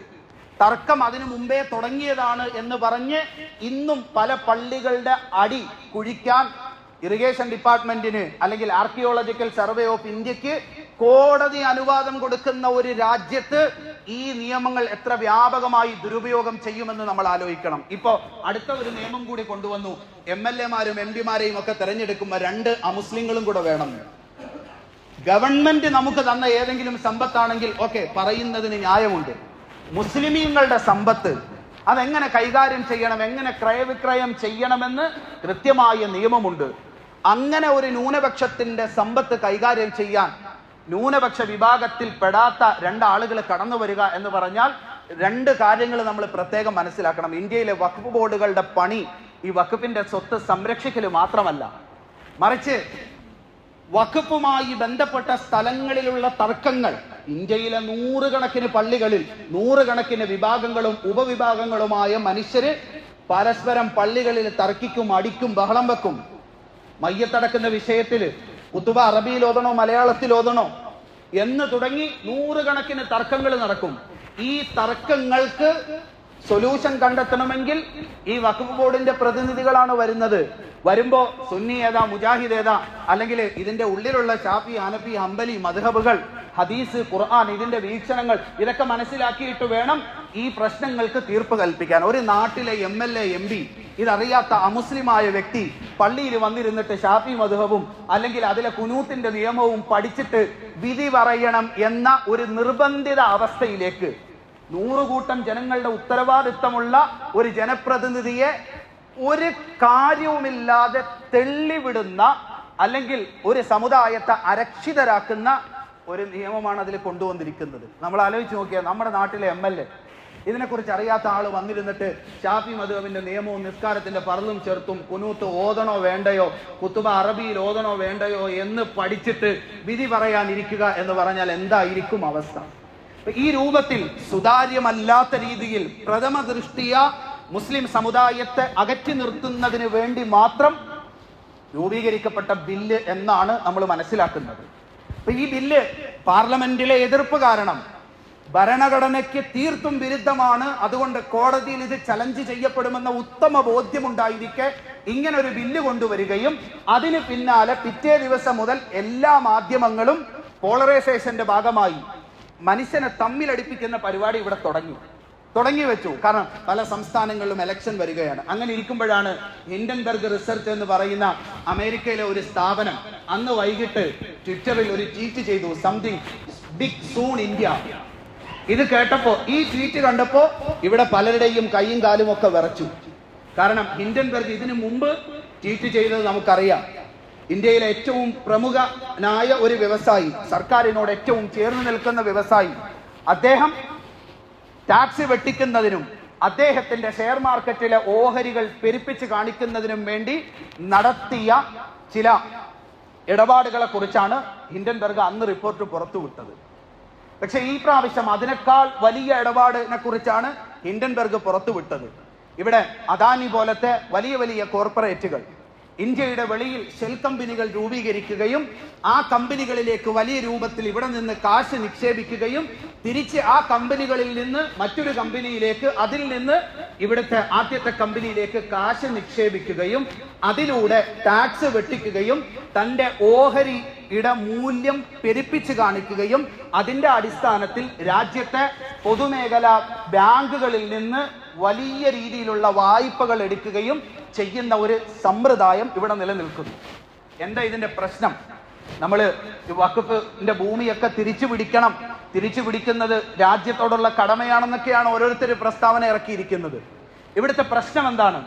തർക്കം അതിനു മുമ്പേ തുടങ്ങിയതാണ് എന്ന് പറഞ്ഞ് ഇന്നും പല പള്ളികളുടെ അടി കുഴിക്കാൻ ഇറിഗേഷൻ ഡിപ്പാർട്ട്മെന്റിന് അല്ലെങ്കിൽ ആർക്കിയോളജിക്കൽ സർവേ ഓഫ് ഇന്ത്യക്ക് കോടതി അനുവാദം കൊടുക്കുന്ന ഒരു രാജ്യത്ത് ഈ നിയമങ്ങൾ എത്ര വ്യാപകമായി ദുരുപയോഗം ചെയ്യുമെന്ന് നമ്മൾ ആലോചിക്കണം. ഇപ്പോ അടുത്ത ഒരു നിയമം കൂടി കൊണ്ടുവന്നു. MLA-മാരും MP-മാരെയും ഒക്കെ തെരഞ്ഞെടുക്കുമ്പോൾ 2 അമുസ്ലിങ്ങളും കൂടെ വേണം. ഗവൺമെന്റ് നമുക്ക് തന്ന ഏതെങ്കിലും സമ്പത്താണെങ്കിൽ ഓക്കെ, പറയുന്നതിന് ന്യായമുണ്ട്. മുസ്ലിമീങ്ങളുടെ സമ്പത്ത് അതെങ്ങനെ കൈകാര്യം ചെയ്യണം, എങ്ങനെ ക്രയവിക്രയം ചെയ്യണമെന്ന് കൃത്യമായ നിയമമുണ്ട്. അങ്ങനെ ഒരു ന്യൂനപക്ഷത്തിന്റെ സമ്പത്ത് കൈകാര്യം ചെയ്യാൻ ന്യൂനപക്ഷ വിഭാഗത്തിൽ പെടാത്ത 2 ആളുകൾ കടന്നു വരിക എന്ന് പറഞ്ഞാൽ 2 കാര്യങ്ങൾ നമ്മൾ പ്രത്യേകം മനസ്സിലാക്കണം. ഇന്ത്യയിലെ വഖഫ് ബോർഡുകളുടെ പണി ഈ വഖഫിന്റെ സ്വത്ത് സംരക്ഷിക്കൽ മാത്രമല്ല, മറിച്ച് വഖഫുമായി ബന്ധപ്പെട്ട സ്ഥലങ്ങളിലുള്ള തർക്കങ്ങൾ, ഇന്ത്യയിലെ 100 കണക്കിന് പള്ളികളിൽ 100 കണക്കിന് വിഭാഗങ്ങളും ഉപവിഭാഗങ്ങളുമായ മനുഷ്യര് പരസ്പരം പള്ളികളിൽ തർക്കിക്കും, അടിക്കും, ബഹളം വെക്കും. മയ്യത്തടക്കുന്ന വിഷയത്തിൽ കുത്തുബ അറബിയിൽ ഓതണോ മലയാളത്തിൽ ഓതണോ എന്ന് തുടങ്ങി 100 കണക്കിന് തർക്കങ്ങൾ നടക്കും. ഈ തർക്കങ്ങൾക്ക് സൊല്യൂഷൻ കണ്ടെത്തണമെങ്കിൽ ഈ വഖഫ് ബോർഡിന്റെ പ്രതിനിധികളാണ് വരുന്നത്. വരുമ്പോ സുന്നി ഏതാ, മുജാഹിദ് ഏതാ, അല്ലെങ്കിൽ ഇതിന്റെ ഉള്ളിലുള്ള ഷാഫി, ഹനഫി, ഹംബലി മദ്ഹബുകൾ, ഹദീസ്, ഖുർആൻ, ഇതിന്റെ വീക്ഷണങ്ങൾ ഇതൊക്കെ മനസ്സിലാക്കിയിട്ട് വേണം ഈ പ്രശ്നങ്ങൾക്ക് തീർപ്പ് കൽപ്പിക്കാൻ. ഒരു നാട്ടിലെ MLA, MP ഇതറിയാത്ത അമുസ്ലിമായ വ്യക്തി പള്ളിയിൽ വന്നിരുന്നിട്ട് ഷാഫി മദ്ഹബും അല്ലെങ്കിൽ അതിലെ കുനൂത്തിന്റെ നിയമവും പഠിച്ചിട്ട് വിധി പറയണം എന്ന ഒരു നിർബന്ധിത അവസ്ഥയിലേക്ക് 100 കൂട്ടം ജനങ്ങളുടെ ഉത്തരവാദിത്തമുള്ള ഒരു ജനപ്രതിനിധിയെ ഒരു കാര്യവുമില്ലാതെ തെള്ളിവിടുന്ന അല്ലെങ്കിൽ ഒരു സമുദായത്തെ അരക്ഷിതരാക്കുന്ന ഒരു നിയമമാണ് അതിൽ കൊണ്ടുവന്നിരിക്കുന്നത്. നമ്മൾ ആലോചിച്ച് നോക്കിയാൽ നമ്മുടെ നാട്ടിലെ MLA ഇതിനെക്കുറിച്ച് അറിയാത്ത ആൾ വന്നിരുന്നിട്ട് ഷാഫി മദ്ഹബിന്റെ നിയമവും നിസ്കാരത്തിന്റെ ഫർളും ചേർത്തും കുനൂത്ത് ഓതണോ വേണ്ടയോ, കുത്തുബ അറബിയിൽ ഓതണോ വേണ്ടയോ എന്ന് പഠിച്ചിട്ട് വിധി പറയാനിരിക്കുക എന്ന് പറഞ്ഞാൽ എന്തായിരിക്കും അവസ്ഥ? ഈ രൂപത്തിൽ സുതാര്യമല്ലാത്ത രീതിയിൽ പ്രഥമ ദൃഷ്ടിയ മുസ്ലിം സമുദായത്തെ അകറ്റി നിർത്തുന്നതിന് വേണ്ടി മാത്രം രൂപീകരിക്കപ്പെട്ട ബില്ല് എന്നാണ് നമ്മൾ മനസ്സിലാക്കുന്നത്. അപ്പൊ ഈ ബില്ല് പാർലമെന്റിലെ എതിർപ്പ് കാരണം ഭരണഘടനയ്ക്ക് തീർത്തും വിരുദ്ധമാണ്. അതുകൊണ്ട് കോടതിയിൽ ഇത് ചലഞ്ച് ചെയ്യപ്പെടുമെന്ന ഉത്തമ ബോധ്യമുണ്ടായിരിക്കെ ഇങ്ങനെ ഒരു ബില്ല് കൊണ്ടുവരികയും അതിന് പിന്നാലെ പിറ്റേ ദിവസം മുതൽ എല്ലാ മാധ്യമങ്ങളും പോളറൈസേഷന്റെ ഭാഗമായി മനുഷ്യനെ തമ്മിലടിപ്പിക്കുന്ന പരിപാടി ഇവിടെ തുടങ്ങി വെച്ചു. കാരണം പല സംസ്ഥാനങ്ങളിലും ഇലക്ഷൻ വരികയാണ്. അങ്ങനെ ഇരിക്കുമ്പോഴാണ് ഹിൻഡൻബർഗ് റിസർച്ച് എന്ന് പറയുന്ന അമേരിക്കയിലെ ഒരു സ്ഥാപനം അന്ന് വൈകിട്ട് ട്വിറ്ററിൽ ഒരു ട്വീറ്റ് ചെയ്തു, സംതിങ് ബിഗ് സൂൺ ഇന്ത്യ. ഇത് കേട്ടപ്പോ, ഈ ട്വീറ്റ് കണ്ടപ്പോ ഇവിടെ പലരുടെയും കൈയും കാലും ഒക്കെ വിറച്ചു. കാരണം ഹിൻഡൻബർഗ് ഇതിനു മുമ്പ് ട്വീറ്റ് ചെയ്തത് നമുക്കറിയാം. ഇന്ത്യയിലെ ഏറ്റവും പ്രമുഖനായ ഒരു വ്യവസായി, സർക്കാരിനോട് ഏറ്റവും ചേർന്ന് നിൽക്കുന്ന വ്യവസായി, അദ്ദേഹം ടാക്സ് വെട്ടിക്കുന്നതിനും അദ്ദേഹത്തിന്റെ ഷെയർ മാർക്കറ്റിലെ ഓഹരികൾ പെരുപ്പിച്ച് കാണിക്കുന്നതിനും വേണ്ടി നടത്തിയ ചില ഇടപാടുകളെ കുറിച്ചാണ് ഹിൻഡൻബർഗ് അന്ന് റിപ്പോർട്ട് പുറത്തുവിട്ടത്. പക്ഷെ ഈ പ്രാവശ്യം അതിനേക്കാൾ വലിയ ഇടപാടിനെ കുറിച്ചാണ് ഹിൻഡൻബർഗ് പുറത്തുവിട്ടത്. ഇവിടെ അദാനി പോലത്തെ വലിയ വലിയ കോർപ്പറേറ്റുകൾ ഇന്ത്യയുടെ വെളിയിൽ ഷെൽ കമ്പനികൾ രൂപീകരിക്കുകയും ആ കമ്പനികളിലേക്ക് വലിയ രൂപത്തിൽ ഇവിടെ നിന്ന് കാശ് നിക്ഷേപിക്കുകയും തിരിച്ച് ആ കമ്പനികളിൽ നിന്ന് മറ്റൊരു കമ്പനിയിലേക്ക്, അതിൽ നിന്ന് ഇവിടുത്തെ ആദ്യത്തെ കമ്പനിയിലേക്ക് കാശ് നിക്ഷേപിക്കുകയും അതിലൂടെ ടാക്സ് വെട്ടിക്കുകയും തന്റെ ഓഹരിയുടെ മൂല്യം പെരുപ്പിച്ച് കാണിക്കുകയും അതിന്റെ അടിസ്ഥാനത്തിൽ രാജ്യത്തെ പൊതുമേഖലാ ബാങ്കുകളിൽ നിന്ന് വലിയ രീതിയിലുള്ള വായ്പകൾ എടുക്കുകയും ചെയ്യുന്ന ഒരു സമ്പ്രദായം ഇവിടെ നിലനിൽക്കുന്നു. എന്താ ഇതിന്റെ പ്രശ്നം? നമ്മൾ വഖഫിന്റെ ഭൂമിയൊക്കെ തിരിച്ചു പിടിക്കണം, തിരിച്ചു പിടിക്കുന്നത് രാജ്യത്തോടുള്ള കടമയാണെന്നൊക്കെയാണ് ഓരോരുത്തർ പ്രസ്താവന ഇറക്കിയിരിക്കുന്നത്. ഇവിടുത്തെ പ്രശ്നം എന്താണ്?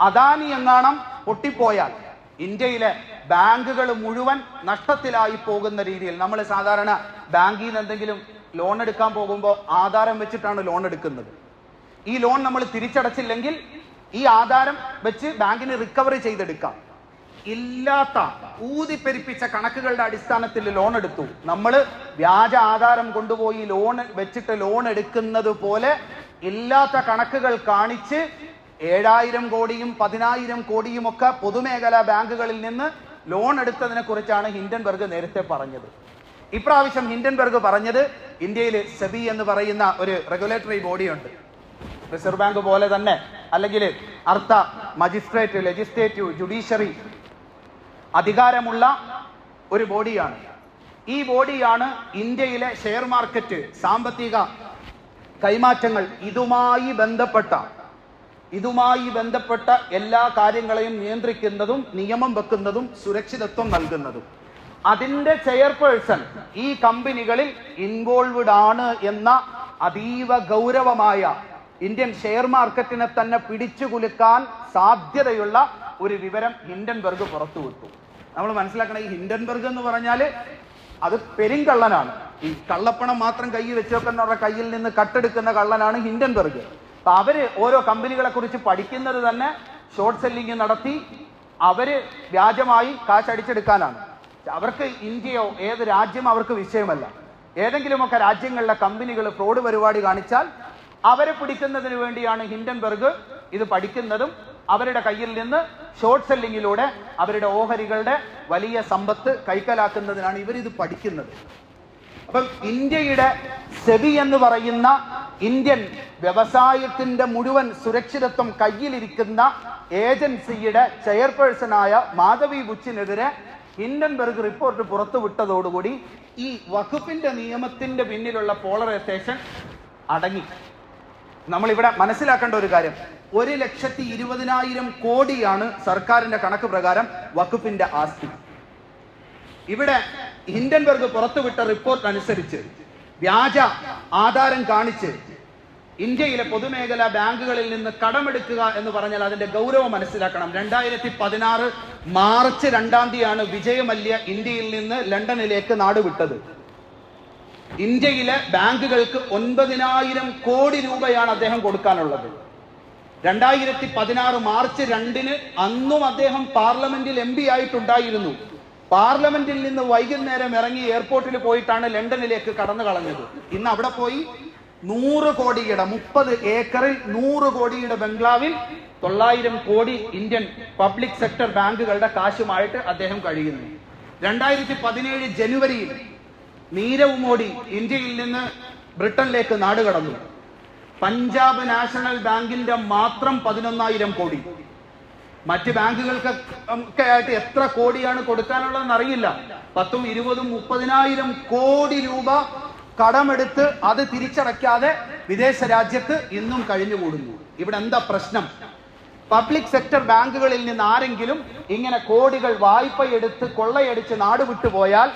അദാനി എങ്ങാണം പൊട്ടിപ്പോയാൽ ഇന്ത്യയിലെ ബാങ്കുകൾ മുഴുവൻ നഷ്ടത്തിലായി പോകുന്ന രീതിയിൽ, നമ്മൾ സാധാരണ ബാങ്കിൽ നിന്ന് എന്തെങ്കിലും ലോൺ എടുക്കാൻ പോകുമ്പോൾ ആധാരം വെച്ചിട്ടാണ് ലോൺ എടുക്കുന്നത്. ഈ ലോൺ നമ്മൾ തിരിച്ചടച്ചില്ലെങ്കിൽ ഈ ആധാരം വെച്ച് ബാങ്കിന് റിക്കവറി ചെയ്തെടുക്കാം. ഇല്ലാത്ത ഊതിപ്പെരിപ്പിച്ച കണക്കുകളുടെ അടിസ്ഥാനത്തിൽ ലോൺ എടുത്തു. നമ്മൾ വ്യാജ ആധാരം കൊണ്ടുപോയി ലോൺ വെച്ചിട്ട് ലോൺ എടുക്കുന്നത് പോലെ ഇല്ലാത്ത കണക്കുകൾ കാണിച്ച് 7,000 കോടിയും 10,000 കോടിയും ഒക്കെ പൊതുമേഖലാ ബാങ്കുകളിൽ നിന്ന് ലോൺ എടുത്തതിനെ കുറിച്ചാണ് ഹിൻഡൻബർഗ് നേരത്തെ പറഞ്ഞത്. ഇപ്രാവശ്യം ഹിൻഡൻബർഗ് പറഞ്ഞത് ഇന്ത്യയിൽ സെബി എന്ന് പറയുന്ന ഒരു റെഗുലേറ്ററി ബോഡിയുണ്ട്. റിസർവ് ബാങ്ക് പോലെ തന്നെ, അല്ലെങ്കിൽ അർത്ഥ, മജിസ്ട്രേറ്റ്, ലെജിസ്ലേറ്റീവ്, ജുഡീഷ്യറി അധികാരമുള്ള ഒരു ബോഡിയാണ്. ഈ ബോഡിയാണ് ഇന്ത്യയിലെ ഷെയർ മാർക്കറ്റ്, സാമ്പത്തിക കൈമാറ്റങ്ങൾ ഇതുമായി ബന്ധപ്പെട്ട എല്ലാ കാര്യങ്ങളെയും നിയന്ത്രിക്കുന്നതും നിയമം വെക്കുന്നതും സുരക്ഷിതത്വം നൽകുന്നതും. അതിന്റെ ചെയർപേഴ്സൺ ഈ കമ്പനികളിൽ ഇൻവോൾവ്ഡ് ആണ് എന്ന അതീവ ഗൗരവമായ ഇന്ത്യൻ ഷെയർ മാർക്കറ്റിനെ തന്നെ പിടിച്ചുകുലുക്കാൻ സാധ്യതയുള്ള ഒരു വിവരം ഹിൻഡൻബർഗ് പുറത്തുവിട്ടു. നമ്മൾ മനസ്സിലാക്കണം, ഈ ഹിൻഡൻബർഗ് എന്ന് പറഞ്ഞാൽ അത് പെരുങ്കള്ളനാണ്. ഈ കള്ളപ്പണം മാത്രം കയ്യിൽ വെച്ചേക്കുന്നവരുടെ കയ്യിൽ നിന്ന് കട്ടെടുക്കുന്ന കള്ളനാണ് ഹിൻഡൻബർഗ്. അപ്പൊ അവര് ഓരോ കമ്പനികളെ കുറിച്ച് പഠിക്കുന്നത് തന്നെ ഷോർട്ട് സെല്ലിംഗ് നടത്തി അവര് വ്യാജമായി കാശ് അടിച്ചെടുക്കാനാണ്. അവർക്ക് ഇന്ത്യയോ ഏത് രാജ്യം അവർക്ക് വിഷയമല്ല. ഏതെങ്കിലുമൊക്കെ രാജ്യങ്ങളിലെ കമ്പനികൾ ഫ്രോഡ് പരിപാടി കാണിച്ചാൽ അവരെ പിടിക്കുന്നതിന് വേണ്ടിയാണ് ഹിൻഡൻബർഗ് ഇത് പഠിക്കുന്നതും അവരുടെ കയ്യിൽ നിന്ന് ഷോർട്ട് സെല്ലിങ്ങിലൂടെ അവരുടെ ഓഹരികളുടെ വലിയ സമ്പത്ത് കൈക്കലാക്കുന്നതിനാണ് ഇവരിത് പഠിക്കുന്നത്. അപ്പം ഇന്ത്യയുടെ സെബി എന്ന് പറയുന്ന ഇന്ത്യൻ വ്യവസായത്തിന്റെ മുഴുവൻ സുരക്ഷിതത്വം കയ്യിലിരിക്കുന്ന ഏജൻസിയുടെ ചെയർപേഴ്സണായ മാധവി ബുച്ചിനെതിരെ ഹിൻഡൻബർഗ് റിപ്പോർട്ട് പുറത്തുവിട്ടതോടുകൂടി ഈ വഖഫിന്റെ നിയമത്തിന്റെ പിന്നിലുള്ള പോളറൈസേഷൻ അടങ്ങി. നമ്മളിവിടെ മനസ്സിലാക്കേണ്ട ഒരു കാര്യം, 1,20,000 കോടിയാണ് സർക്കാരിന്റെ കണക്ക് പ്രകാരം വഖഫിന്റെ ആസ്തി. ഇവിടെ ഹിൻഡൻബർഗ് പുറത്തുവിട്ട റിപ്പോർട്ട് അനുസരിച്ച് വ്യാജ ആധാരം കാണിച്ച് ഇന്ത്യയിലെ പൊതുമേഖലാ ബാങ്കുകളിൽ നിന്ന് കടമെടുക്കുക എന്ന് പറഞ്ഞാൽ അതിന്റെ ഗൗരവം മനസ്സിലാക്കണം. 2016 മാർച്ച് 2 വിജയ് മല്യ ഇന്ത്യയിൽ നിന്ന് ലണ്ടനിലേക്ക് നാടുവിട്ടത്. ഇന്ത്യയിലെ ബാങ്കുകൾക്ക് 9,000 കോടി രൂപയാണ് അദ്ദേഹം കൊടുക്കാനുള്ളത്. 2016 മാർച്ച് 2 അന്നും അദ്ദേഹം പാർലമെന്റിൽ MP ആയിട്ടുണ്ടായിരുന്നു. പാർലമെന്റിൽ നിന്ന് വൈകുന്നേരം ഇറങ്ങി എയർപോർട്ടിൽ പോയിട്ടാണ് ലണ്ടനിലേക്ക് കടന്നു കളഞ്ഞത്. ഇന്ന് അവിടെ പോയി 100 കോടിയുടെ 30 ഏക്കറിൽ 100 കോടിയുടെ ബംഗ്ലാവിൽ 900 കോടി ഇന്ത്യൻ പബ്ലിക് സെക്ടർ ബാങ്കുകളുടെ കാശുമായിട്ട് അദ്ദേഹം കഴിയുന്നു. 2017 ജനുവരിയിൽ നീരവ് മോഡി ഇന്ത്യയിൽ നിന്ന് ബ്രിട്ടനിലേക്ക് നാടുകടന്നു. പഞ്ചാബ് നാഷണൽ ബാങ്കിന്റെ മാത്രം 11,000 കോടി. മറ്റ് ബാങ്കുകൾക്കൊക്കെ ആയിട്ട് എത്ര കോടിയാണ് കൊടുക്കാനുള്ളതെന്ന് അറിയില്ല. 10, 20, 30,000 കോടി രൂപ കടമെടുത്ത് അത് തിരിച്ചടയ്ക്കാതെ വിദേശ രാജ്യത്ത് ഇന്നും കഴിഞ്ഞുകൂടുന്നു. ഇവിടെ എന്താ പ്രശ്നം? പബ്ലിക് സെക്ടർ ബാങ്കുകളിൽ നിന്ന് ആരെങ്കിലും ഇങ്ങനെ കോടികൾ വായ്പയെടുത്ത് കൊള്ളയടിച്ച് നാട് വിട്ടുപോയാൽ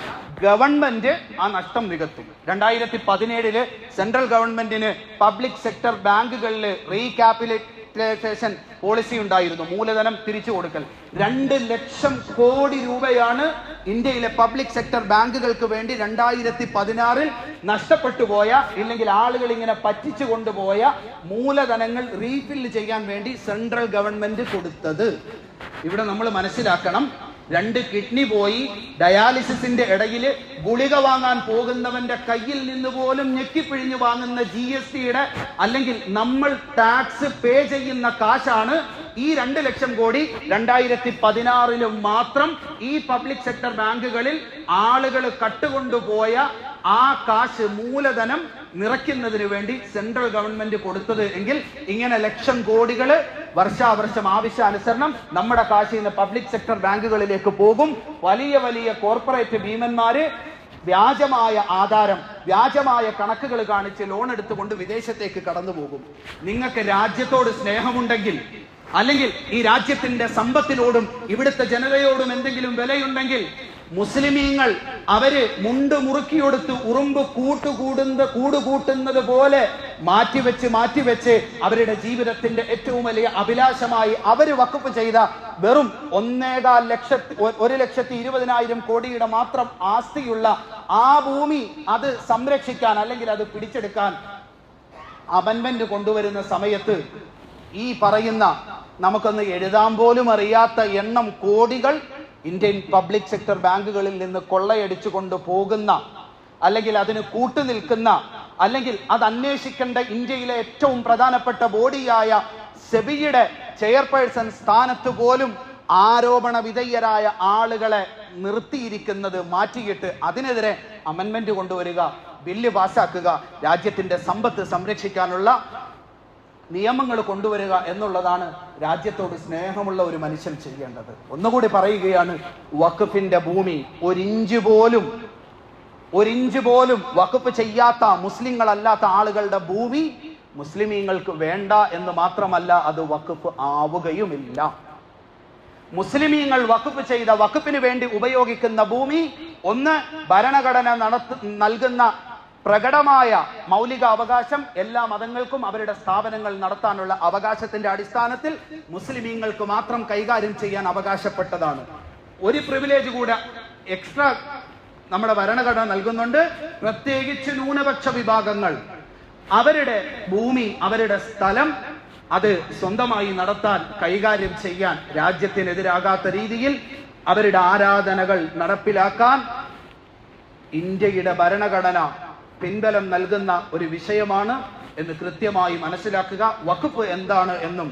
ഗവൺമെന്റ് ആ നഷ്ടം നികത്തും. 2017 സെൻട്രൽ ഗവൺമെന്റിന് പബ്ലിക് സെക്ടർ ബാങ്കുകളിൽ റീക്യാപിറ്റലൈസേഷൻ പോളിസി ഉണ്ടായിരുന്നു, മൂലധനം തിരിച്ചു കൊടുക്കൽ. 2 ലക്ഷം കോടി രൂപയാണ് ഇന്ത്യയിലെ പബ്ലിക് സെക്ടർ ബാങ്കുകൾക്ക് വേണ്ടി 2016 നഷ്ടപ്പെട്ടു പോയ, ഇല്ലെങ്കിൽ ആളുകൾ ഇങ്ങനെ പറ്റിച്ചു കൊണ്ടുപോയ മൂലധനങ്ങൾ റീഫിൽ ചെയ്യാൻ വേണ്ടി സെൻട്രൽ ഗവൺമെന്റ് കൊടുത്തത്. ഇവിടെ നമ്മൾ മനസ്സിലാക്കണം, 2 കിഡ്നി പോയി ഡയാലിസിസിന്റെ ഇടയിൽ ഗുളിക വാങ്ങാൻ പോകുന്നവന്റെ കയ്യിൽ നിന്ന് പോലും ഞെക്കിപ്പിഴിഞ്ഞു വാങ്ങുന്ന GSTയുടെ അല്ലെങ്കിൽ നമ്മൾ ടാക്സ് പേ ചെയ്യുന്ന കാശാണ് ഈ 2 ലക്ഷം കോടി 2016 മാത്രം ഈ പബ്ലിക് സെക്ടർ ബാങ്കുകളിൽ ആളുകൾ കട്ടുകൊണ്ടുപോയ ആ കാശ് മൂലധനം നിറയ്ക്കുന്നതിന് വേണ്ടി സെൻട്രൽ ഗവൺമെന്റ് കൊടുത്തത് എങ്കിൽ ഇങ്ങനെ ലക്ഷം കോടികൾ വർഷാവർഷം ആവശ്യാനുസരണം നമ്മുടെ കാശിൽ നിന്ന് പബ്ലിക് സെക്ടർ ബാങ്കുകളിലേക്ക് പോകും. വലിയ വലിയ കോർപ്പറേറ്റ് ഭീമന്മാര് വ്യാജമായ ആധാരം, വ്യാജമായ കണക്കുകൾ കാണിച്ച് ലോൺ എടുത്തുകൊണ്ട് വിദേശത്തേക്ക് കടന്നു പോകും. നിങ്ങൾക്ക് രാജ്യത്തോട് സ്നേഹമുണ്ടെങ്കിൽ, അല്ലെങ്കിൽ ഈ രാജ്യത്തിന്റെ സമ്പത്തിനോടും ഇവിടുത്തെ ജനതയോടും എന്തെങ്കിലും വിലയുണ്ടെങ്കിൽ, മുസ്ലിമീങ്ങൾ അവര് മുണ്ട് മുറുക്കിയെടുത്ത് ഉറുമ്പ് കൂടുകൂട്ടുന്നത് പോലെ മാറ്റിവെച്ച് അവരുടെ ജീവിതത്തിന്റെ ഏറ്റവും വലിയ അഭിലാഷമായി അവര് വഖഫ് ചെയ്ത വെറും 1,20,000 കോടിയുടെ മാത്രം ആസ്തിയുള്ള ആ ഭൂമി അത് സംരക്ഷിക്കാൻ അല്ലെങ്കിൽ അത് പിടിച്ചെടുക്കാൻ അമെൻമെന്റ് കൊണ്ടുവരുന്ന സമയത്ത് ഈ പറയുന്ന നമുക്കൊന്ന് എഴുതാൻ പോലും അറിയാത്ത എണ്ണം കോടികൾ ഇന്ത്യൻ പബ്ലിക് സെക്ടർ ബാങ്കുകളിൽ നിന്ന് കൊള്ളയടിച്ചു കൊണ്ട് പോകുന്ന, അല്ലെങ്കിൽ അതിന് കൂട്ടുനിൽക്കുന്ന, അല്ലെങ്കിൽ അത് അന്വേഷിക്കേണ്ട ഇന്ത്യയിലെ ഏറ്റവും പ്രധാനപ്പെട്ട ബോഡിയായ സെബിയുടെ ചെയർപേഴ്സൺ സ്ഥാനത്ത് പോലും ആരോപണ വിധേയരായ ആളുകളെ നിർത്തിയിരിക്കുന്നത് മാറ്റിയിട്ട് അതിനെതിരെ അമെൻമെന്റ് കൊണ്ടുവരിക, ബില്ല് പാസ്സാക്കുക, രാജ്യത്തിന്റെ സമ്പത്ത് സംരക്ഷിക്കാനുള്ള നിയമങ്ങൾ കൊണ്ടുവരിക എന്നുള്ളതാണ് രാജ്യത്തോട് സ്നേഹമുള്ള ഒരു മനുഷ്യൻ ചെയ്യേണ്ടത്. ഒന്നുകൂടി പറയുകയാണ്, വഖഫിന്റെ ഭൂമി ഒരിഞ്ച് പോലും വഖഫ് ചെയ്യാത്ത മുസ്ലിങ്ങളല്ലാത്ത ആളുകളുടെ ഭൂമി മുസ്ലിമീങ്ങൾക്ക് വേണ്ട എന്ന് മാത്രമല്ല, അത് വഖഫ് ആവുകയുമില്ല. മുസ്ലിമീങ്ങൾ വഖഫ് ചെയ്ത, വഖഫിന് വേണ്ടി ഉപയോഗിക്കുന്ന ഭൂമി ഒന്ന് ഭരണഘടന നൽകുന്ന പ്രകടമായ മൗലിക അവകാശം, എല്ലാ മതങ്ങൾക്കും അവരുടെ സ്ഥാപനങ്ങൾ നടത്താനുള്ള അവകാശത്തിന്റെ അടിസ്ഥാനത്തിൽ മുസ്ലിമീങ്ങൾക്ക് മാത്രം കൈകാര്യം ചെയ്യാൻ അവകാശപ്പെട്ടതാണ്. ഒരു പ്രിവിലേജ് കൂടെ എക്സ്ട്രാ നമ്മുടെ ഭരണഘടന നൽകുന്നുണ്ട്. പ്രത്യേകിച്ച് ന്യൂനപക്ഷ വിഭാഗങ്ങൾ അവരുടെ ഭൂമി, അവരുടെ സ്ഥലം അത് സ്വന്തമായി നടത്താൻ, കൈകാര്യം ചെയ്യാൻ, രാജ്യത്തിനെതിരാകാത്ത രീതിയിൽ അവരുടെ ആരാധനകൾ നടപ്പിലാക്കാൻ ഇന്ത്യയുടെ ഭരണഘടന പിൻബലം നൽകുന്ന ഒരു വിഷയമാണ് എന്ന് കൃത്യമായി മനസ്സിലാക്കുക. വഖഫ് എന്താണ് എന്നും